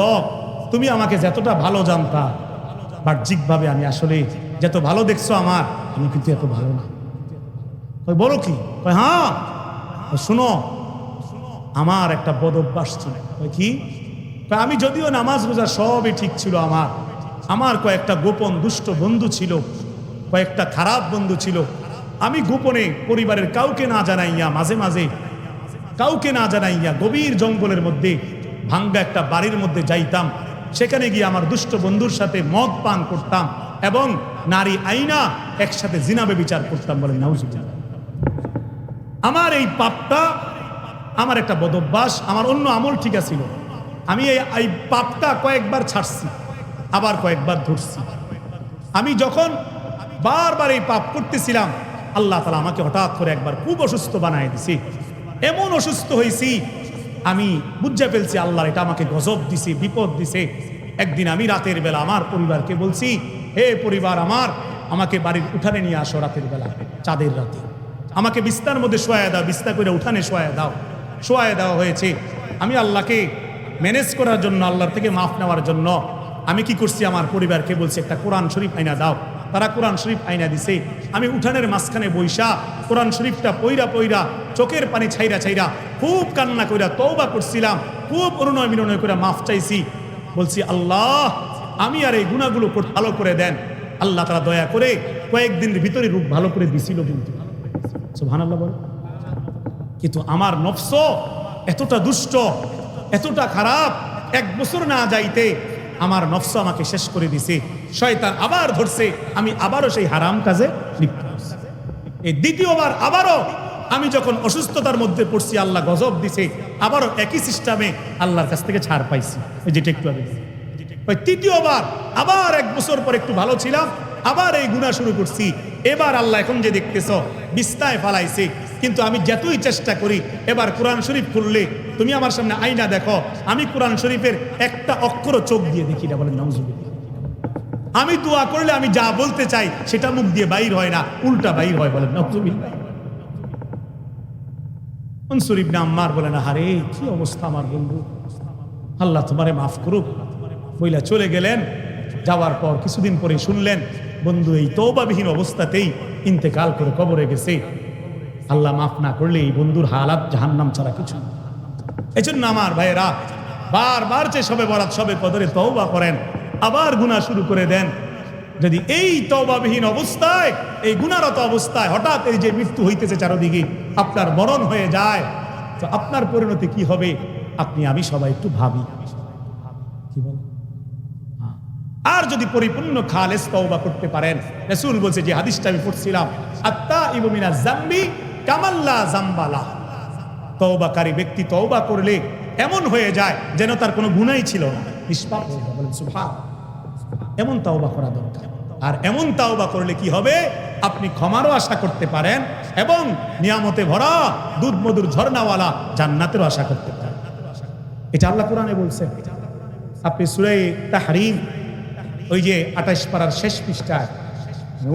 তুমি আমাকে যতটা ভালো জানতা, বাহ্যিকভাবে আমি আসলে যত ভালো দেখছো আমার, আমি কিন্তু এত ভালো না। বলো কি? হ্যাঁ, শোনো, আমার একটা বদ অভ্যাস ছিল। কি? আমি যদিও নামাজ রোজা সবই ঠিক ছিল, আমার কয়েকটা গোপন দুষ্ট বন্ধু ছিল, কয়েকটা খারাপ বন্ধু ছিল। আমি গোপনে পরিবারের কাউকে না জানাইয়া, মাঝে মাঝে কাউকে না জানাইয়া গভীর জঙ্গলের মধ্যে ভাঙ্গা একটা বাড়ির মধ্যে যাইতাম, সেখানে গিয়ে আমার দুষ্ট বন্ধুর সাথে মদ পান করতাম, এবং নারী আইনা একসাথে জিনাবে বিচার করতাম, বলেন নাউজুবিল্লাহ। আমার এই পাপটা, আমার একটা বদভ্যাস, আমার অন্য আমল ঠিক ছিল, আমি এই পাপটা কয়েকবার ছাড়ছি, আবার কয়েকবার ধরছি। আমি যখন বারবার এই পাপ করতেছিলাম, আল্লাহ তাআলা আমাকে হঠাৎ করে একবার খুব অসুস্থ বানায় দিছে। এমন অসুস্থ হয়েছি, আমি বুঝে ফেলছি আল্লাহ এটা আমাকে গজব দিছে, বিপদ দিছে। একদিন আমি রাতের বেলা আমার পরিবারকে বলছি, হে পরিবার আমার, আমাকে বাড়ির উঠানে নিয়ে আসো রাতের বেলা, চাঁদের রাতে আমাকে বিছনার মধ্যে শোয়ায় দাও, বিছনা করে উঠানে শোয়ায় দাও। শোয়ায় দেওয়া হয়েছে। আমি আল্লাহকে ম্যানেজ করার জন্য, আল্লাহর থেকে মাফ নেওয়ার জন্য আমি কি করছি, আমার পরিবারকে বলছি একটা কোরআন শরীফ আইনা দাও। তারা কোরআন শরীফ আইনা দিছে। আমি উঠানের মাঝখানে বইসা কোরআন শরীফটা পইরা পইরা চোখের পানি ছাইরা ছাইরা খুব কান্না কইরা তওবা করছিলাম, খুব অনুনয় বিনয় করে মাফ চাইছি। বলছি আল্লাহ, আমি আর এই গুনাহগুলো ভালো করে দেন। আল্লাহ তাআলা দয়া করে কয়েকদিনের ভিতরে রূপ ভালো করে দিছিল। কিন্তু সুবহানাল্লাহ বল। কিন্তু আমার নফস এতটা দুষ্ট, এতটা খারাপ, 1 বছর না যাইতে আমার নফস আমাকে শেষ করে দিছে। শয়তান আবার ধরছে, আমি আবারও সেই হারাম কাজে লিপ্ত হচ্ছি। এই দ্বিতীয়বার আবারও আমি যখন অসুস্থতার মধ্যে পড়ছি, আল্লাহ গজব দিছে, আবারও একই সিস্টেমে আল্লাহর কাছ থেকে ছাড় পাইছি। এই যেটা একটু আগে ওই তৃতীয়বার আবার 1 বছর পর একটু ভালো ছিলাম, আবার এই গুনাহ শুরু করছি। এবার আল্লাহ এখন যে দেখতেছ বিস্তায় ফালাইছে, কিন্তু আমি যতই চেষ্টা করি, এবার কোরআন শরীফ খুললে তুমি আমার সামনে আয়না দেখো, আমি কোরআন শরীফের একটা অক্ষর চোখ দিয়ে দেখি না, বলেন নাউজুবিল্লাহ। আমি দোয়া করলে আমি যা বলতে চাই সেটা মুখ দিয়ে বাইর হয় না, উল্টা বাইর হয়, বলেন নাউজুবিল্লাহ। মনসুর ইবনে আম্মার বলেন, আরে কি অবস্থা আমার বন্ধু, আল্লাহ তোমারে মাফ করুক বইলা চলে গেলেন। যাওয়ার পর কিছুদিন পরে শুনলেন বন্ধু এই তওবাবিহীন অবস্থাতেই ইন্তেকাল করে কবরে গেছে। আল্লাহ মাফ না করলে এই বন্ধুর হালাত জাহান্নাম ছাড়া কিছু না। এজন্য আমার ভাইয়েরা, বারবার যে সবে বরাত সবে কদরে তওবা করেন, আবার গুনাহ শুরু করে দেন। যদি এই তওবাবিহীন অবস্থায়, এই গুনাহরত অবস্থায় হঠাৎ এই যে মৃত্যু হইতেছে চারদিকে, আপনার মরণ হয়ে যায়, তো আপনার পরিণতি কি হবে আপনি আমি সবাই একটু ভাবি। কি বল? আর যদি পরিপূর্ণ খালেস তওবা করতে পারেন, রাসূল বলছে যে হাদিসটা আমি পড়ছিলাম, আত্তাইবু মিনাজ যামবি কামাল্লা যামবালা। তওবাকারী ব্যক্তি তওবা করলে এমন হয়ে যায় যেন তার কোনো গুনাহই ছিল না, নিষ্পাপ হয়ে যায়, বলেন সুবহানাল্লাহ। এমন তওবা করা দরকার। আর এমন তওবা করলে কি হবে, আপনি ক্ষমারও আশা করতে পারেন এবং নিয়ামতে ভরা দুধ মধুর ঝর্ণাওয়ালা জান্নাতেরও আশা করতে পারেন। এটা আল্লাহ কোরআনে বলছেন। আপনি সূরা তাহরীম ওই যে 28 পারার শেষ পৃষ্ঠায়,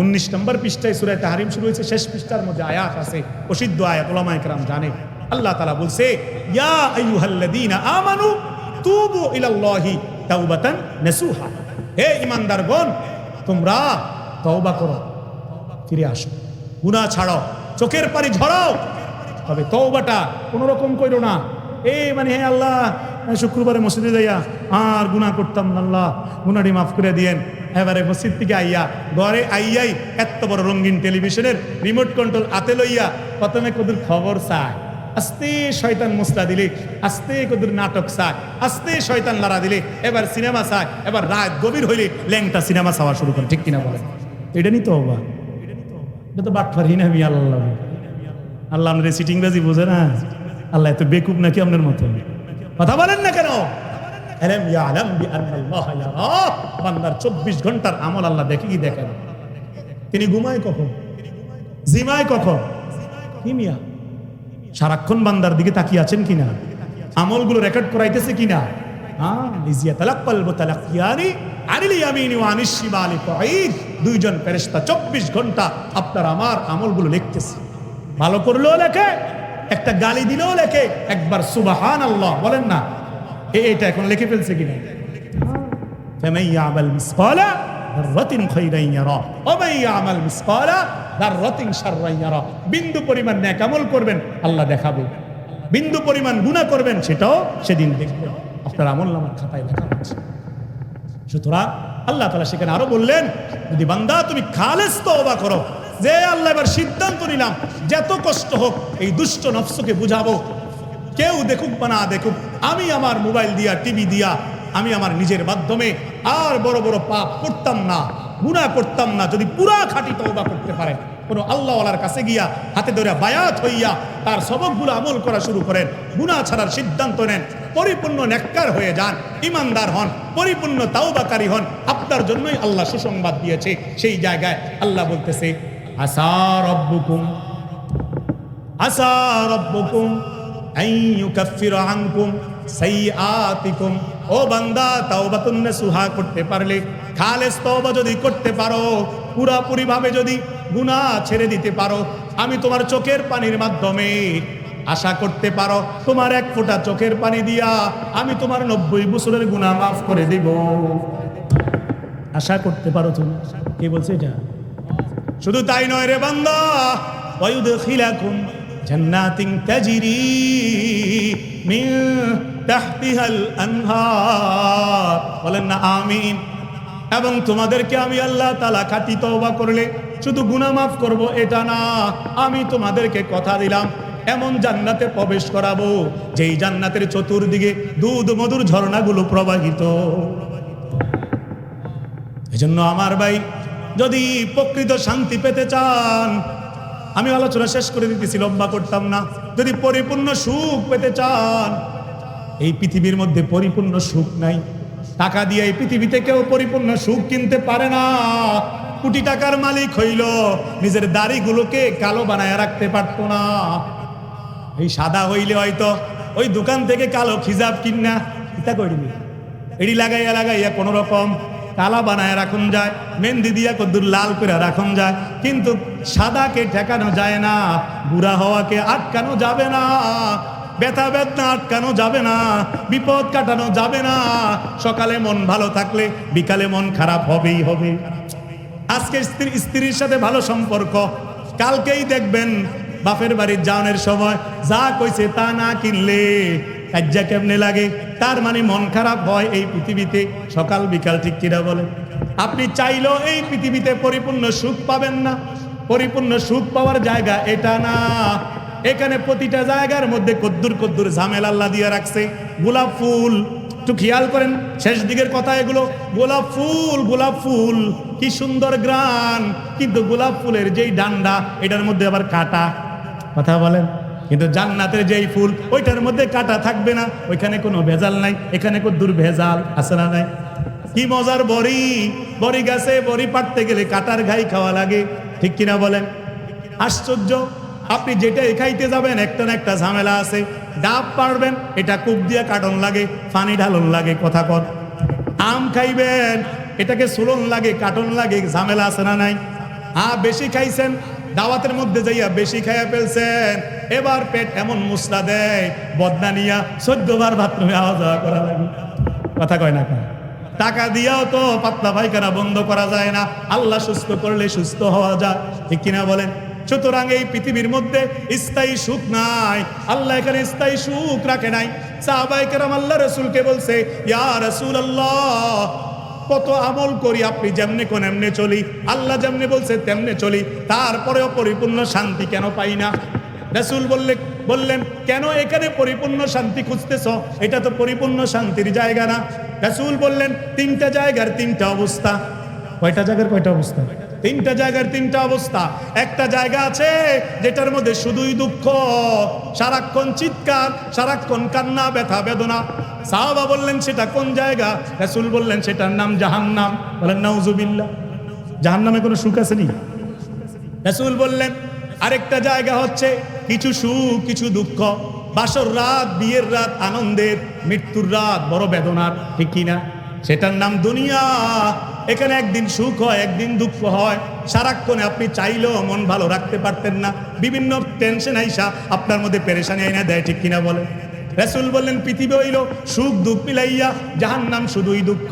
19 নম্বর পৃষ্ঠায় সূরা তাহরীম শুরু হয়েছে, শেষ পৃষ্ঠার মধ্যে আয়াত আছে, প্রসিদ্ধ আয়াত, উলামায়ে কেরাম জানে। আল্লাহ তাআলা বলছে, ইয়া আইয়ুহাল্লাযীনা আমানু তুবু ইলাল্লাহি তাওবাতান নাসুহা। হে ঈমানদারগণ, তোমরা তওবা করো, ফিরে আসো, গুনাহ ছাড়ো, চোখের পানি ঝরাও। তবে তওবাটা কোনো রকম কইরো না, মানে হে আল্লাহ শুক্রবারে মসজিদে যাইয়া আর গুনাহ করতাম না, আল্লাহ গুনাহটি মাফ করে দিয়েন। এবারে মসজিদ থেকে আইয়া ঘরে আইয়াই এত বড় রঙিন টেলিভিশনের রিমোট কন্ট্রোল হাতে লইয়া প্রথমে কদুর খবর চায়, আস্তে শয়তান মুসলা দিলে, আস্তে কদুর নাটক চায়, আস্তে শয়তান লড়া দিলে, এবার সিনেমা চায়, এবার রাত গভীর হইলে ল্যাংটা সিনেমা চাওয়া শুরু করে। ঠিক কিনা বলেন? এটা নি তো হবা, এটা তো বাটফারি না। আল্লাহ আল্লাহ আমাদের সিটিংবাজি বোঝে না। আল্লাহ এত বেকুব নাকি আপনার মতো? কথা বলেন না কেন? বান্দার 24 ঘন্টার আমল আল্লাহ দেখে কি দেখেন? তিনি ঘুমায় কখন, জিমায় কখন? কি মিয়া সারাক্ষণ বান্দার দিকে তাকিয়ে আছেন কিনা? আমলগুলো রেকর্ড করাইতেছে কিনা? দুইজন ফেরেশতা 24 ঘন্টা আপনার আমার আমলগুলো লিখতেছে। ভালো করলেও লেখে, একটা গালি দিলেও লেখে, একবার সুবহানাল্লাহ বলেন না, এটা এখন লিখে ফেলছে কিনা? ফামান ইয়ামাল মিসকালা যাররাতিন খায়রান ইয়ারা ওয়া মান ইয়ামাল মিসকালা যাররাতিন শাররান ইয়ারা। বিন্দু পরিমাণ নেক আমল করবেন, আল্লাহ দেখাবে। বিন্দু পরিমাণ গুনাহ করবেন, সেটাও সেদিন দেখবেন, আপনার আমলনামার খাতায় লেখা আছে। সুতরাং আল্লাহ তাআলা সেখানে আরো বললেন, যদি বান্দা তুমি খালেস তওবা করো, যে আল্লাহ এবার সিদ্ধান্ত নিলাম যত কষ্ট হোক এই দুষ্ট নফসকে বুঝাবো, কেউ দেখুক বা না দেখুক, আমি আমার মোবাইল দিয়া, টিভি দিয়া, আমি আমার নিজের মাধ্যমে আর বড় বড় পাপ করতাম না, গুনাহ করতাম না যদি পুরা খাঁটি তওবা করতে পারেন। কোনো আল্লাহওয়ালার কাছে গিয়া হাতে ধরে বায়াত হইয়া তার সবকগুলো আমল করা শুরু করেন, গুনাহ ছাড়ার সিদ্ধান্ত নেন, পরিপূর্ণ নেককার হয়ে যান, ইমানদার হন, পরিপূর্ণ তাওবাকারী হন, আপনার জন্যই আল্লাহ সুসংবাদ দিয়েছে। সেই জায়গায় আল্লাহ বলতেছে আসা রব্বুকুম আন ইউকাফিরা আনকুম সাইয়্যাতিকুম। ও বান্দা, তাওবাতুন নাসুহা করতে পারলে, খালেস তওবা যদি করতে পারো, পুরাপুরি ভাবে যদি গুনাহ ছেড়ে দিতে পারো, আমি তোমার চোখের পানির মাধ্যমে আশা করতে পারো, তোমার এক ফোঁটা চোখের পানি দিয়া আমি তোমার 90 বছরের গুনাহ মাফ করে দেব। আশা করতে পারো তুমি? কে বলছে এটা? শুধু তাই নয় রে বান্দা, ওয়ায়ুদখিলাকুম জান্নাতিন তাজরি মিন তাহতিহাল আনহার। বলেন না আমিন। এবং তোমাদেরকে আমি আল্লাহ তাআলা খাঁটি তওবা করলে শুধু গুনাহ মাফ করব এটা না, আমি তোমাদেরকে কথা দিলাম এমন জান্নাতে প্রবেশ করাবো যেই জান্নাতের চতুর্দিকে দুধ মধুর ঝর্ণাগুলো প্রবাহিত। এজন্য আমার ভাই, যদি প্রকৃত শান্তি পেতে চান, আমি আলোচনা শেষ করে দিতেছি, লম্বা করতাম না। যদি পরিপূর্ণ সুখ পেতে চান, এই পৃথিবীর মধ্যে পরিপূর্ণ সুখ নাই। টাকা দিয়ে এই পৃথিবীতে কেউ পরিপূর্ণ সুখ কিনতে পারে না। কোটি টাকার মালিক হইল, নিজের দাড়িগুলোকে কালো বানায় রাখতে পারতো না। এই সাদা হইলে হয়তো ওই দোকান থেকে কালো খিজাব কিনা ইতা করিবি, এডি লাগাইয়া লাগাইয়া কোন রকম কালা বানায় রাখুন যায়, মেহেন্দি দিয়া কদ্দুর লাল করে রাখুন যায়, কিন্তু সাদাকে ঠেকানো যায় না, বুড়া হওয়াকে আটকানো যাবে না, ব্যথা বেদনা আটকানো যাবে না, বিপদ কাটানো যাবে না। সকালে মন ভালো থাকলে বিকালে মন খারাপ হবেই হবে। আজকে স্ত্রীর সাথে ভালো সম্পর্ক, কালকেই দেখবেন বাপের বাড়ির যাওয়ানোর সময় যা কইছে তা না কিনলে কাজ্জা কেমনে লাগে। তার মানে মন খারাপ হয় এই পৃথিবীতে সকাল বিকাল, ঠিক কিনা বলে? আপনি চাইলেও এই পৃথিবীতে পরিপূর্ণ সুখ পাবেন না। পরিপূর্ণ সুখ পাওয়ার জায়গা এটা না। এখানে প্রতিটা জায়গার মধ্যে কদ্দুর কদ্দুর ঝামেলা আল্লাহ দিয়ে রাখছে। গোলাপ ফুল, একটু খেয়াল করেন শেষ দিকের কথা এগুলো। গোলাপ ফুল কি সুন্দর গ্রান, কিন্তু গোলাপ ফুলের যেই ডান্ডা এটার মধ্যে আবার কাটা। কথা বলেন? কিন্তু জান্নাতের যেই ফুল ওইটার মধ্যে কাটা থাকবে না, ওইখানে কোনো ভেজাল নাই। এখানে কদ্দুর ভেজাল আছে না নাই? কি মজার বড়ি গাছে বড়ি পাড়তে গেলে কাটার ঘাই খাওয়া লাগে, ঠিক কিনা বলেন? আশ্চর্য। আপনি যেটা খাইতে যাবেন একটা না একটা ঝামেলা আছে। ডাব পারবেন, এটা কূপ দিয়ে কাটন লাগে, পানি ঢালন লাগে, কথা কর। আম খাইবেন, এটাকে সুলন লাগে, কাটন লাগে, ঝামেলা আছে না নাই? বেশি খাইছেন, দাওয়াতের মধ্যে যাইয়া বেশি খাইয়া ফেলছেন, এবার পেট এমন মুসলা দেয় বদনা নিয়া 14 বার বাথরুমে আওয়া যাওয়া করা লাগে। কথা কয় না? টাকা দিয়াও তো পাতলা পায়খানা বন্ধ করা যায় না। আল্লাহ সুস্থ করলে সুস্থ হওয়া যায়, ঠিক কিনা বলেন? সুতরাং এই পৃথিবীর মধ্যে স্থায়ী সুখ নাই। আল্লাহ এখানে স্থায়ী সুখ রাখে নাই। সাহাবায়ে কেরাম আল্লাহ রাসূলকে বলছে, ইয়া রাসূলুল্লাহ, কত আমল করি, আপনি যেমনে কোন এমনে চলি, আল্লাহ যেমনে বলছে তেমনে চলি, তারপরেও পরিপূর্ণ শান্তি কেন পাই না? রাসূল বললেন, কেন এখানে পরিপূর্ণ শান্তি খুঁজতেছ? এটা তো পরিপূর্ণ শান্তির জায়গা না। রাসূল বললেন, 3টা জায়গার 3টা অবস্থা। কয়টা জায়গার কয়টা অবস্থা? 3টা জায়গার 3টা অবস্থা। একটা জায়গা আছে যেটার মধ্যে শুধুই দুঃখ, সারাক্ষণ চিৎকার, সারাক্ষণ কান্না, ব্যথা বেদনা। সাহাবা বললেন, সেটা কোন জায়গা? রাসূল বললেন, সেটার নাম জাহান্নাম। বলেন নাউজুবিল্লাহ। জাহান্নামে কোনো সুখ আছে নি? রাসূল বললেন, আরেকটা জায়গা হচ্ছে কিছু সুখ কিছু দুঃখ, বাসর রাত, বিয়ের রাত আনন্দের, মৃত্যুর রাত বড় বেদনার, ঠিক কিনা? সেটার নাম দুনিয়া। এখানে একদিন সুখ হয়, একদিন দুঃখ হয়। সারাক্ষণে আপনি চাইলেও মন ভালো রাখতে পারতেন না, বিভিন্ন টেনশন আইসা আপনার মধ্যে পেরেশানি আইনা দেয়, ঠিক কিনা বলে? রাসূল বললেন, পৃথিবী হইল সুখ দুঃখ মিলাইয়া, জাহান্নাম শুধুই দুঃখ।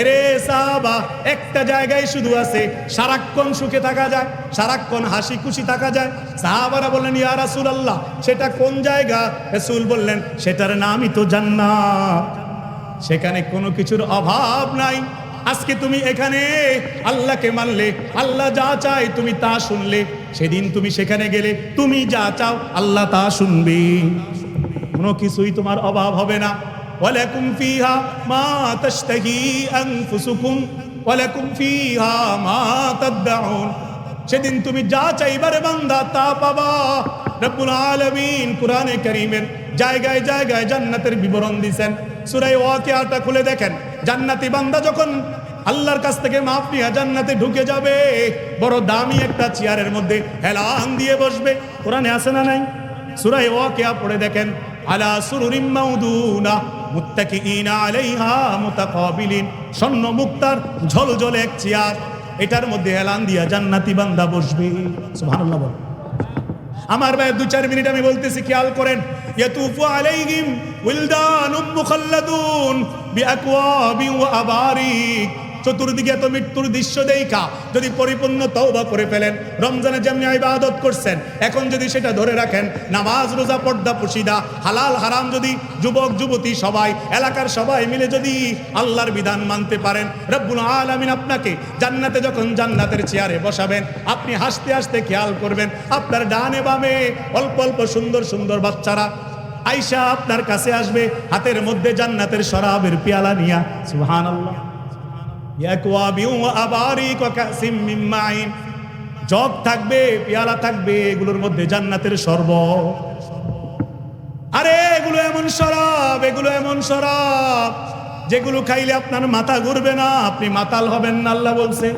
এরে সাহাবা, একটা জায়গায় শুধু আছে সারাক্ষণ সুখে থাকা যায়, সারাক্ষণ হাসি খুশি থাকা যায়। সাহাবারা বললেন, ইয়া রাসূলুল্লাহ, সেটা কোন জায়গা? রাসূল বললেন, সেটার নামই তো জান্নাত। সেখানে কোনো কিছুর অভাব নাই। আজকে তুমি এখানে আল্লাহকে মানলে, আল্লাহ যা চায় তুমি তা শুনলে, সেদিন তুমি সেখানে গেলে তুমি যা চাও আল্লাহ তা শুনবে, কোনো কিছুই তোমার অভাব হবে না। ওয়ালাকুম ফিহা মা তাশতাহি আনফুসুকুম ওয়া লাকুম ফীহা মা তাদউন। সেদিন তুমি যা চাইবারে বান্দা তা পাবা। রব্বুল আলামিন কুরআনে কারীমের জায়গায় জায়গায় জান্নাতের বিবরণ দিয়েছেন। সূরা ওয়াকিয়াটা খুলে দেখেন, জান্নাতি বান্দা যখন আল্লাহর কাছ থেকে মাফ নিয়ে জান্নাতে ঢুকে যাবে, বড় দামি একটা চেয়ারের মধ্যে হেলান দিয়ে বসবে। কোরআনে আছে না নাই? সূরা ওয়াকিয়া পড়ে দেখেন, আলা সুরুরিম মাউদুনা মুত্তাকিইনা আলাইহা মুতাকাবিলিন। স্বর্ণ মুক্তার ঝলঝলে এক চেয়ার, এটার মধ্যে হেলান দিয়া জান্নাতি বান্দা বসবে। সুবহানাল্লাহ বল। আমার ভাই 2-4 মিনিট আমি বলতেছি, খেয়াল করেন। ইয়াতুফু আলাইহিম উইলদানুম মুখাল্লাদুন বিআকওয়াবি ওয়া আবারিক। চতুর্দিকে এত মৃত্যুর দৃশ্য দেখা যদি পরিপূর্ণ তওবা করে ফেলেন, রমজানে যেমনি ইবাদত করছেন এখন যদি সেটা ধরে রাখেন, নামাজ রোজা পর্দা পুশিদা হালাল হারাম যদি যুবক যুবতী সবাই এলাকার সবাই মিলে যদি আল্লাহর বিধান মানতে পারেন, রব্বুল আলামিন আপনাকে জান্নাতে যখন জান্নাতের চেয়ারে বসাবেন, আপনি হাসতে হাসতে খেয়াল করবেন আপনার ডানে বামে অল্প অল্প সুন্দর সুন্দর বাচ্চারা আয়েশা আপনার কাছে আসবে, হাতের মধ্যে জান্নাতের শরাবের পেয়ালা নিয়া। সুবহানাল্লাহ। জগ থাকবে, পেয়ালা থাকবে, এগুলোর মধ্যে জান্নাতের শরবত। আরে এগুলো এমন শরাব, এগুলো এমন শরাব যেগুলো খাইলে আপনার মাথা ঘুরবে না, আপনি মাতাল হবেন না। আল্লাহ বলছে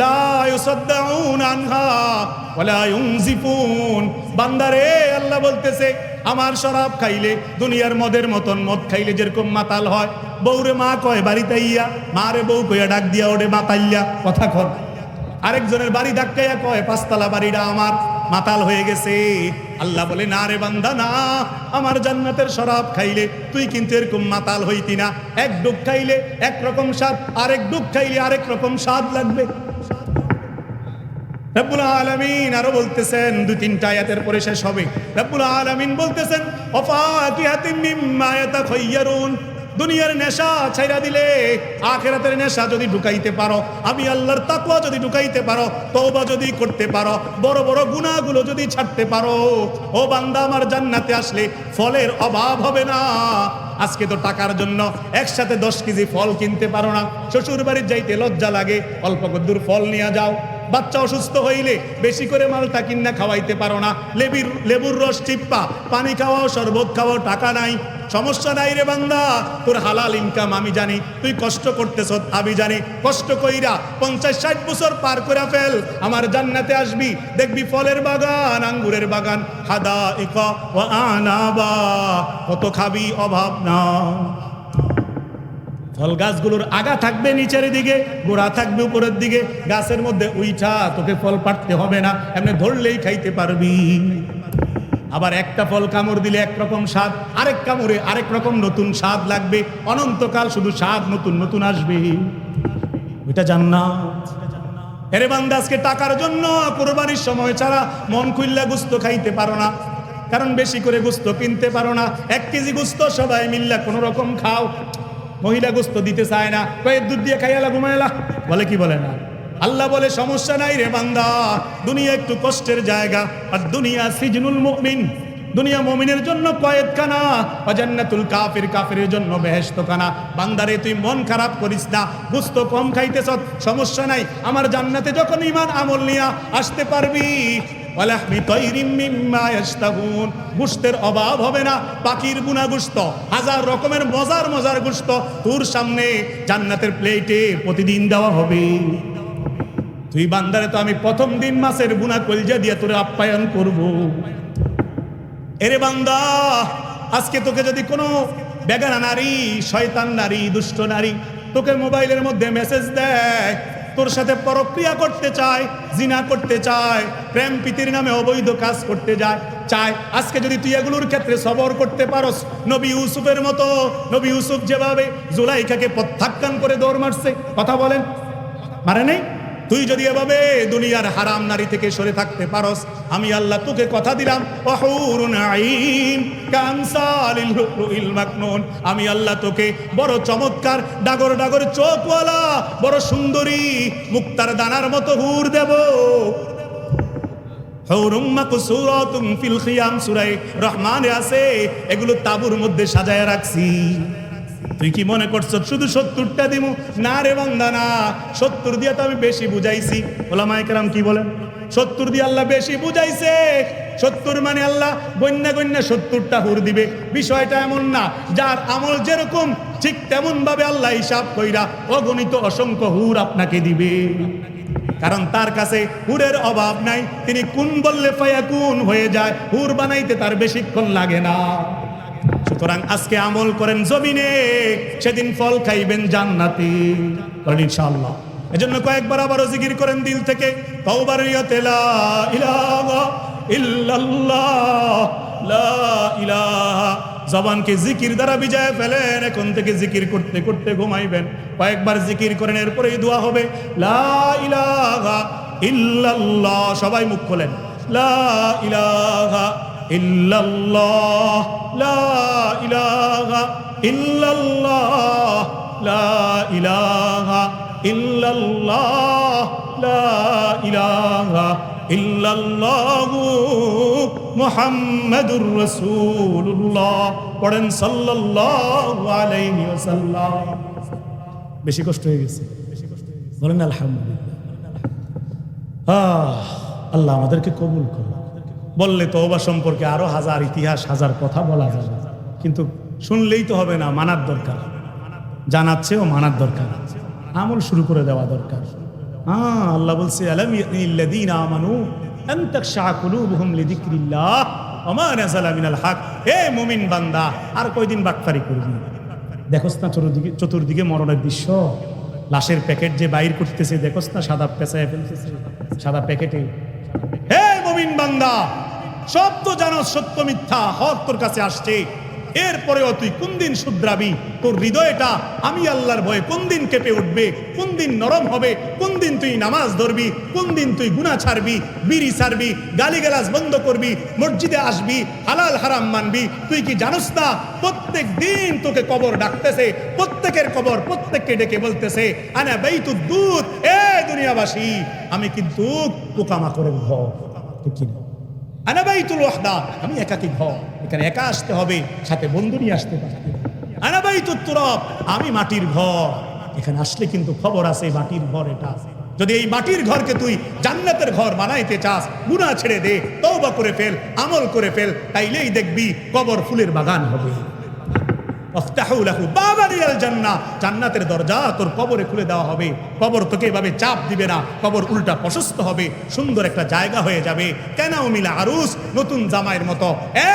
লা ইউসাদ্দাউন আনহা ওয়ালা ইউনজিফুন। বান্দারে আল্লাহ বলতেছে আমার শরাব খাইলে দুনিয়ার মদের মতন মদ খাইলে যেরকম মাতাল হয়, বউরে মা কয় বাড়িতে ইয়া, মারে বউ কইয়া ডাক দিয়া ওরে মাতাইয়া কথা কর। আরেকজনের বাড়ি ধাক্কাইয়া কয় পাঁচতলা বাড়িটা আমার, মাতাল হয়ে গেছে। আল্লাহ বলে না রে বান্দা না, আমার জান্নাতের শরাব খাইলে তুই কিন্তু এরকম মাতাল হইতি না। এক ডুব খাইলে একরকম স্বাদ, আরেক ডুব খাইলে আরেক রকম স্বাদ লাগবে। রব্বুল আলামিন আরো বলতেছেন, 2-3টা আয়াতের পরে শেষ হবে। রব্বুল আলামিন বলতেছেন ওয়াফাকিহাতিম মিম্মা ইয়াতাখায়্যারুন। দুনিয়ার নেশা ছাইরা দিলে আখিরাতের নেশা যদি ঢুকাইতে পারো, আমি আল্লাহর তাকওয়া যদি ঢুকাইতে পারো, তওবা যদি করতে পারো, বড় বড় গুনাহগুলো যদি ছাড়তে পারো, ও বান্দা আমার জান্নাতে আসলে ফলের অভাব হবে না। আজকে তো টাকার জন্য একসাথে 10 কেজি ফল কিনতে পারো না, শ্বশুর বাড়ির যাইতে লজ্জা লাগে, অল্প কদ্দুর ফল নিয়ে যাও। বাচ্চা অসুস্থ হইলে বেশি করে মালটা কিনা খাওয়াইতে পারো না, লেবুর রস চিপ্পা পানি খাওয়াও শরবত খাওয়াও টাকা নাই। সমস্যা নাই রে বান্দা, তোর হালাল ইনকাম আমি জানি, তুই কষ্ট করতেছ আমি জানি। কষ্ট কইরা 50-60 বছর পার করে ফেল, আমার জান্নাতে আসবি, দেখবি ফলের বাগান, আঙ্গুরের বাগান, হাদাইকা ওয়া আনাবা, কত খাবি অভাব না। ফল গাছগুলোর আগা থাকবে নিচের দিকে, গোড়া থাকবে উপরের দিকে। গাছের মধ্যে উইঠা তোকে ফল পাড়তে হবে না, এমনি ধরলেই খাইতে পারবি। আবার একটা ফল কামড় দিলে একরকম স্বাদ, আরেক কামড়ে আরেক রকম নতুন স্বাদ লাগবে, অনন্তকাল শুধু স্বাদ নতুন নতুন আসবে। ওইটা জান্নাত। এরে বান্দা আজকে টাকার জন্য কুরবানির সময় ছাড়া মন খুইল্লা গোস্ত খাইতে পারো না, কারণ বেশি করে গোস্ত কিনতে পারো না। 1 কেজি গোস্ত সবাই মিল্লা কোনো রকম খাও, মহিলা গোস্ত দিতে চায় না, কয়েক দুধ দিয়ে খাইয়ালা ঘুমাইলা বলে, কি বলে না। আল্লাহ বলে সমস্যা নাই রে বান্দা, দুনিয়া একটু কষ্টের জায়গা, আর দুনিয়া সিজনুল মুমিন, দুনিয়া মুমিনের জন্য কয়েদখানা, জান্নাতুল কাফির, কাফিরের জন্য বেহেশতখানা। বান্দারে তুই মন খারাপ করিস না, গোস্ত কম খাইতেছ সমস্যা নাই, আমার জান্নাতে যখন ঈমান আমল নিয়া আসতে পারবি, ওয়ালাহমি তায়রিম মিম্মা ইয়াশতাহুন, গোশতের অভাব হবে না। পাখির বুনা গোশত, হাজার রকমের মজার মজার গোশত তোর সামনে জান্নাতের প্লেটে প্রতিদিন দেওয়া হবে। তুই বান্দারে তো আমি প্রথম দিন মাছের বুনা কলজা দিয়ে তোরে আপ্যায়ন করব। এরে বান্দা আজকে তোকে যদি কোনো বেগানা নারী, শয়তান নারী, দুষ্ট নারী তোকে মোবাইলের মধ্যে মেসেজ দেয়, তোর সাথে পরক্রিয়া করতে চায়, জিনা করতে চায়, প্রেম প্রীতির নামে অবৈধ কাজ করতে চায়, আজকে যদি তুই এগুলোর ক্ষেত্রে সবর করতে পারস, নবী ইউসুফের মতো, নবী ইউসুফ যেভাবে জুলাইখাকে প্রত্যাখ্যান করে দৌড় মারছে, কথা বলেন মারে নেই, তুই যদি এভাবে দুনিয়ার হারাম নারী থেকে সরে থাকতে পারস, আমি আল্লাহ তোকে কথা দিলাম, ওয়াহুরুন আইন কামসালিল লুলুইল মাকনুন, আমি আল্লাহ তোকে বড় চমৎকার ডাগর ডাগর চোখওয়ালা বড় সুন্দরী মুক্তার দানার মতো হুর দেব। হুরুম মাকসুরাতুম ফিল খিয়াম, সূরা রহমানে আছে, এগুলো তাবুর মধ্যে সাজায় রাখছি। তুই কি মনে করছো শুধু 70টা দিমু? না রে বান্দা না, 70 দিয়া তো আমি বেশি বুঝাইছি। ওলামায়ে কেরাম কি বলেন? 70 দিয়ে আল্লাহ বেশি বুঝাইছে। 70 মানে আল্লাহ গণ্যা গণ্যা 70টা হুর দিবে। বিষয়টা এমন না, যার আমল যেরকম ঠিক তেমন ভাবে আল্লাহ হিসাব কইরা অগণিত অসংখ্য হুর আপনাকে দিবে। কারণ তার কাছে হুরের অভাব নাই, তিনি কুন বললে ফায়াকুন হয়ে যায়। হুর বানাইতে তার বেশিক্ষণ লাগে না। সুতরাং আজকে আমল করেন জমিনে, সেদিন ফল খাইবেন জান্নাতে, বলেন ইনশাআল্লাহ। এজন্য কয়েকবার আবারও জিকির করেন দিল থেকে, তওবার নিয়তে লা ইলাহা ইল্লাল্লাহ, লা ইলাহা। জবানকে জিকির দ্বারা বিজয় ফেলেন। এখন থেকে জিকির করতে করতে ঘুমাইবেন। কয়েকবার জিকির করেন, এরপরেই দোয়া হবে লা ইলাহা ইল্লাল্লাহ। সবাই মুখ খোলেন, লা ইলাহা ইল্লাল্লাহ, লা ইলাহা ইল্লাল্লাহ, লা ইলাহা ইল্লাল্লাহ, লা ইলাহা ইল্লাল্লাহু মুহাম্মাদুর রাসূলুল্লাহ। পড়েন সাল্লাল্লাহু আলাইহি ওয়াসাল্লাম। বেশি কষ্ট হয়ে গেছে, বলেন আলহামদুলিল্লাহ। আল্লাহ আমাদেরকে কবুল করুন। বললে তওবা সম্পর্কে আরো হাজার ইতিহাস, হাজার কথা বলা যাবে, কিন্তু শুনলেই তো হবে না, মানার দরকার। জানাচ্ছেও মানার দরকার, আমল শুরু করে দেওয়া দরকার। আল্লাহ বলছে আলাম ইয়ানিল্লাযীনা আমানু আন তাখশা কুলুবুহুম লিযিকরিল্লাহ ওয়া মা নাযালা মিনাল হক। হে মুমিন বান্দা, আর কয়দিন বাটপারি করবি? দেখোস না চতুর্দিকে মরণের দৃশ্য, লাশের প্যাকেট যে বাইর করতেছে, দেখোস না সাদা পেঁচায় ফেলতেছে সাদা প্যাকেটে। হে মুমিন বান্দা, সব তো জানো সত্য মিথ্যা, হক তোর কাছে আসছে, এরপরেও তুই কোন দিন শুধরাবি? তোর হৃদয়টা আমি আল্লাহর ভয়ে কোন দিন কেঁপে উঠবে? কোন দিন নরম হবে? কোন দিন তুই নামাজ ধরবি? কোন দিন তুই গুনাহ ছাড়বি, বিড়ি ছাড়বি, গালিগালাজ বন্ধ করবি, মসজিদে আসবি, হালাল হারাম মানবি? তুই কি জানোস না প্রত্যেক দিন তোকে কবর ডাকতেছে? প্রত্যেকের কবর প্রত্যেককে ডেকে বলতেছে আনা বাইতুদ দুত, এ দুনিয়াবাসী আমি কিন্তু পোকামাকড়ের ঘর। ঠিক কি না? আনা বাইতুল ওয়াহদা, আমি একাকী ঘর, এখানে একা আসতে হবে, সাথে বন্ধু নিয়ে আসতে পারবে। আনা বাইতুত তুরাব, আমি মাটির ঘর, এখানে আসলে কিন্তু খবর আছে মাটির ঘর এটা। যদি এই মাটির ঘরকে তুই জান্নাতের ঘর বানাইতে চাস, গুনাহ ছেড়ে দে, তওবা করে ফেল, আমল করে ফেল, তাইলেই দেখবি কবর ফুলের বাগান হবে। আফতাহু লাহু বাবান ইলাল জান্নাহ, জান্নাতের দরজা তোর কবরে খুলে দেওয়া হবে। কবর তোকে এভাবে চাপ দিবে না, কবর উল্টা প্রশস্ত হবে, সুন্দর একটা জায়গা হয়ে যাবে। কেন মিলা আরুস, নতুন জামাইয়ের মতো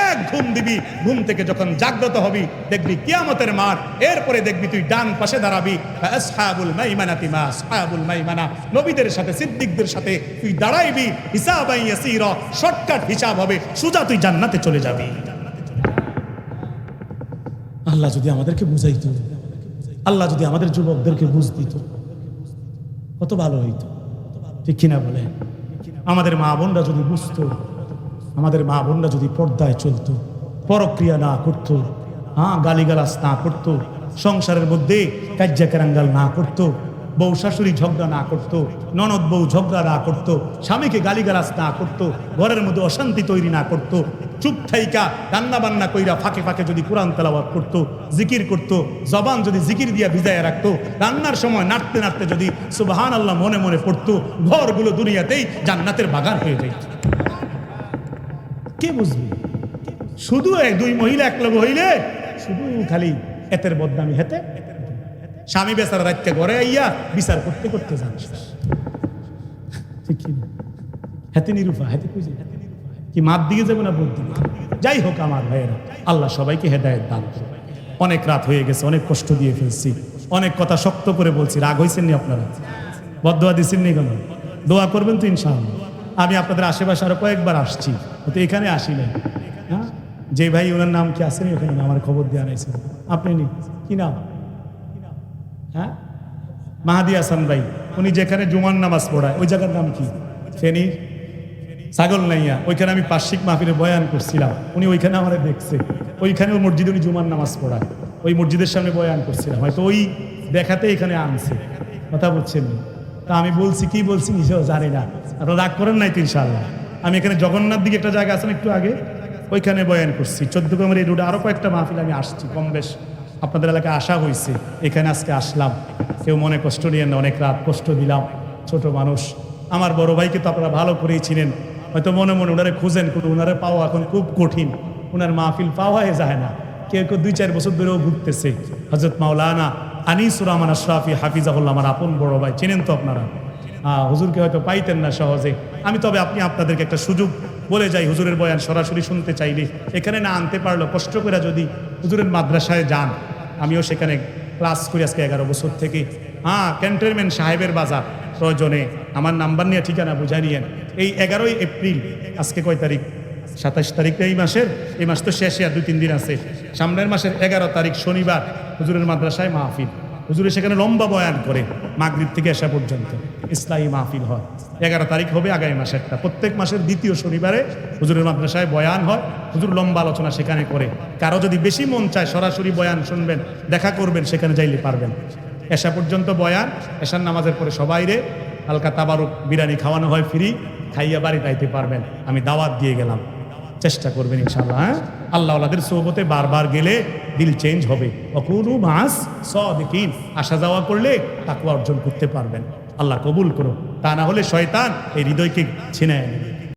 এক ঘুম দিবি, ঘুম থেকে যখন জাগ্রত হবি দেখবি কিয়ামতের মাঠ। এরপরে দেখবি তুই ডান পাশে দাঁড়াবি, আসহাবুল মাইমানাতি মা আসহাবুল মাইমানা, নবীদের সাথে সিদ্দিকদের সাথে তুই দাঁড়াইবি। হিসাবান ইয়াসীরা, শর্টকাট হিসাব হবে, সোজা তুই জান্নাতে চলে যাবি। আল্লাহ যদি আমাদেরকে বুঝাইতো, আল্লাহ যদি আমাদের যুবকদেরকে বুঝ দিত, কত ভালো হইতো। ঠিক কিনা বলে? আমাদের মা বোনরা যদি বুঝতো, আমাদের মা বোনরা যদি পর্দায় চলতো, পরক্রিয়া না করতো, গালিগালাজ না করতো, সংসারের মধ্যে কাজ্জা কেরাঙ্গাল না করতো, বউ শাশুড়ি ঝগড়া না করতো, ননদ বউ ঝগড়া না করতো, স্বামীকে গালিগালাজ না করতো, ঘরের মধ্যে অশান্তি তৈরি না করতো, চুপ থাইকা রান্না বান্না কইরা ফাঁকে ফাঁকে যদি কোরআন তেলাওয়াত করতো, জিকির করতো, জবান যদি জিকির দিয়া ভিজায় রাখতো, রান্নার সময় নাড়তে নাড়তে যদি সুবহানাল্লাহ মনে মনে পড়তো, ঘরগুলো দুনিয়াতেই জান্নাতের বাগান হয়ে যাইত। কে বুঝবে? শুধু দুই মহিলা এক লগে হইলে শুধু খালি এতের বদনামি হেতে, স্বামী বেচারা রাতকে ঘরে আইয়া বিচার করতে করতে যান। ঠিক কি হাতে নিরূপা, হাতে খুঁজে কি মাপ দিয়ে যাবো না বুদ্ধি? যাই হোক আমার ভাইয়েরা, আল্লাহ সবাইকে হেদায়েত দান করুন। অনেক রাত হয়ে গেছে, অনেক কষ্ট দিয়ে ফেলছি, অনেক কথা শক্ত করে বলছি। রাগ হয়েছেন নি আপনারা? বদদোয়া দিচ্ছেন নি কেন? দোয়া করবেন তো ইনশাআল্লাহ। আমি আপনাদের আশেপাশে আরো কয়েকবার আসছি, তো এখানে আসি নাই। হ্যাঁ, যে ভাই ওনার নাম কি আসেনি ওখানে, আমার খবর দেওয়া নাইছে। আপনি নি কি নাম? হ্যাঁ, মাহাদি হাসান ভাই, উনি যেখানে জুমার নামাজ পড়ায় ওই জায়গার নাম কি? ফেনী ছাগল নাইয়া, ওইখানে আমি পার্শ্বিক মাহফিলে বয়ান করছিলাম, উনি ওইখানে আমার দেখছে। ওইখানে ওই মসজিদে উনি জুমার নামাজ পড়ায়, ওই মসজিদের সামনে বয়ান করছিলাম, হয়তো ওই দেখাতে এখানে আনছে। কথা বলছেন? তা আমি বলছি কি বলছি নিজেও জানি না, আপনারা রাগ করেন নাই তো ইনশাআল্লাহ। আমি এখানে জগন্নাথ দিকে একটা জায়গা আছে একটু আগে, ওইখানে বয়ান করছি। 14 গ্রামের এই রোডে আরো কয়েকটা মাহফিল আমি আসছি, কম বেশ আপনাদের এলাকায় আসা হয়েছে, এখানে আজকে আসলাম। কেউ মনে কষ্ট নিয়েন না, অনেক রাত কষ্ট দিলাম, ছোট মানুষ। আমার বড় ভাইকে তো আপনারা ভালো করেই ছিলেন, হয়তো মনে মনে ওনারে খুঁজেন, কিন্তু ওনারে পাওয়া এখন খুব কঠিন, ওনার মাহফিল পাওয়াই যায় না। কেউ কেউ 2-4 বছর ধরেও ঘুরতেছে। হযরত মাওলানা আনিসুর রহমান আশরাফি হাফিজাহুল্লাহ আমার আপন বড় ভাই, চেনেন তো আপনারা। হুজুরকে হয়তো পাইতেন না সহজে। আমি তবে আপনাদেরকে একটা সুযোগ বলে যাই, হুজুরের বয়ান সরাসরি শুনতে চাইলে এখানে না আনতে পারলো কষ্ট করে যদি হুজুরের মাদ্রাসায় যান, আমিও সেখানে ক্লাস করি আজকে 11 বছর থেকে। ক্যান্টনমেন্ট সাহেবের বাজার, প্রয়োজনে আমার নাম্বার নিয়ে ঠিকানা বুঝাই নিয়েন। এই 11ই এপ্রিল, আজকে কয় তারিখ? 27 তারিখ। এই মাস তো শেষে আর 2-3 দিন আছে। সামনের মাসের 11 তারিখ শনিবার হুজুরের মাদ্রাসায় মাহফিল। হুজুরে সেখানে লম্বা বয়ান করে, মাগরিব থেকে এশা পর্যন্ত ইসলামী মাহফিল হয়। 11 তারিখ হবে আগামী মাসেরটা। প্রত্যেক মাসের দ্বিতীয় শনিবারে হুজুরের মাদ্রাসায় বয়ান হয়। হুজুর লম্বা আলোচনা সেখানে করে। কারো যদি বেশি মন চায় সরাসরি বয়ান শুনবেন, দেখা করবেন, সেখানে যাইলে পারবেন। এশা পর্যন্ত বয়ান, এশার নামাজের পরে সবাইরে হালকা তাবারুক বিরিয়ানি খাওয়ানো হয় ফ্রি, খাইয়া বাড়ি যাইতে পারবেন। আমি দাওয়াত দিয়ে গেলাম, চেষ্টা করবেন ইনশাআল্লাহ। আল্লাহ ওয়ালাদের সোহবতে বারবার গেলে দিল চেঞ্জ হবে। অকুনু মাস সাদিকিন, আসা যাওয়া করলে তাকওয়া অর্জন করতে পারবেন। আল্লাহ কবুল করুন, তা না হলে শয়তান এই হৃদয়কে ছিনায় নেবে।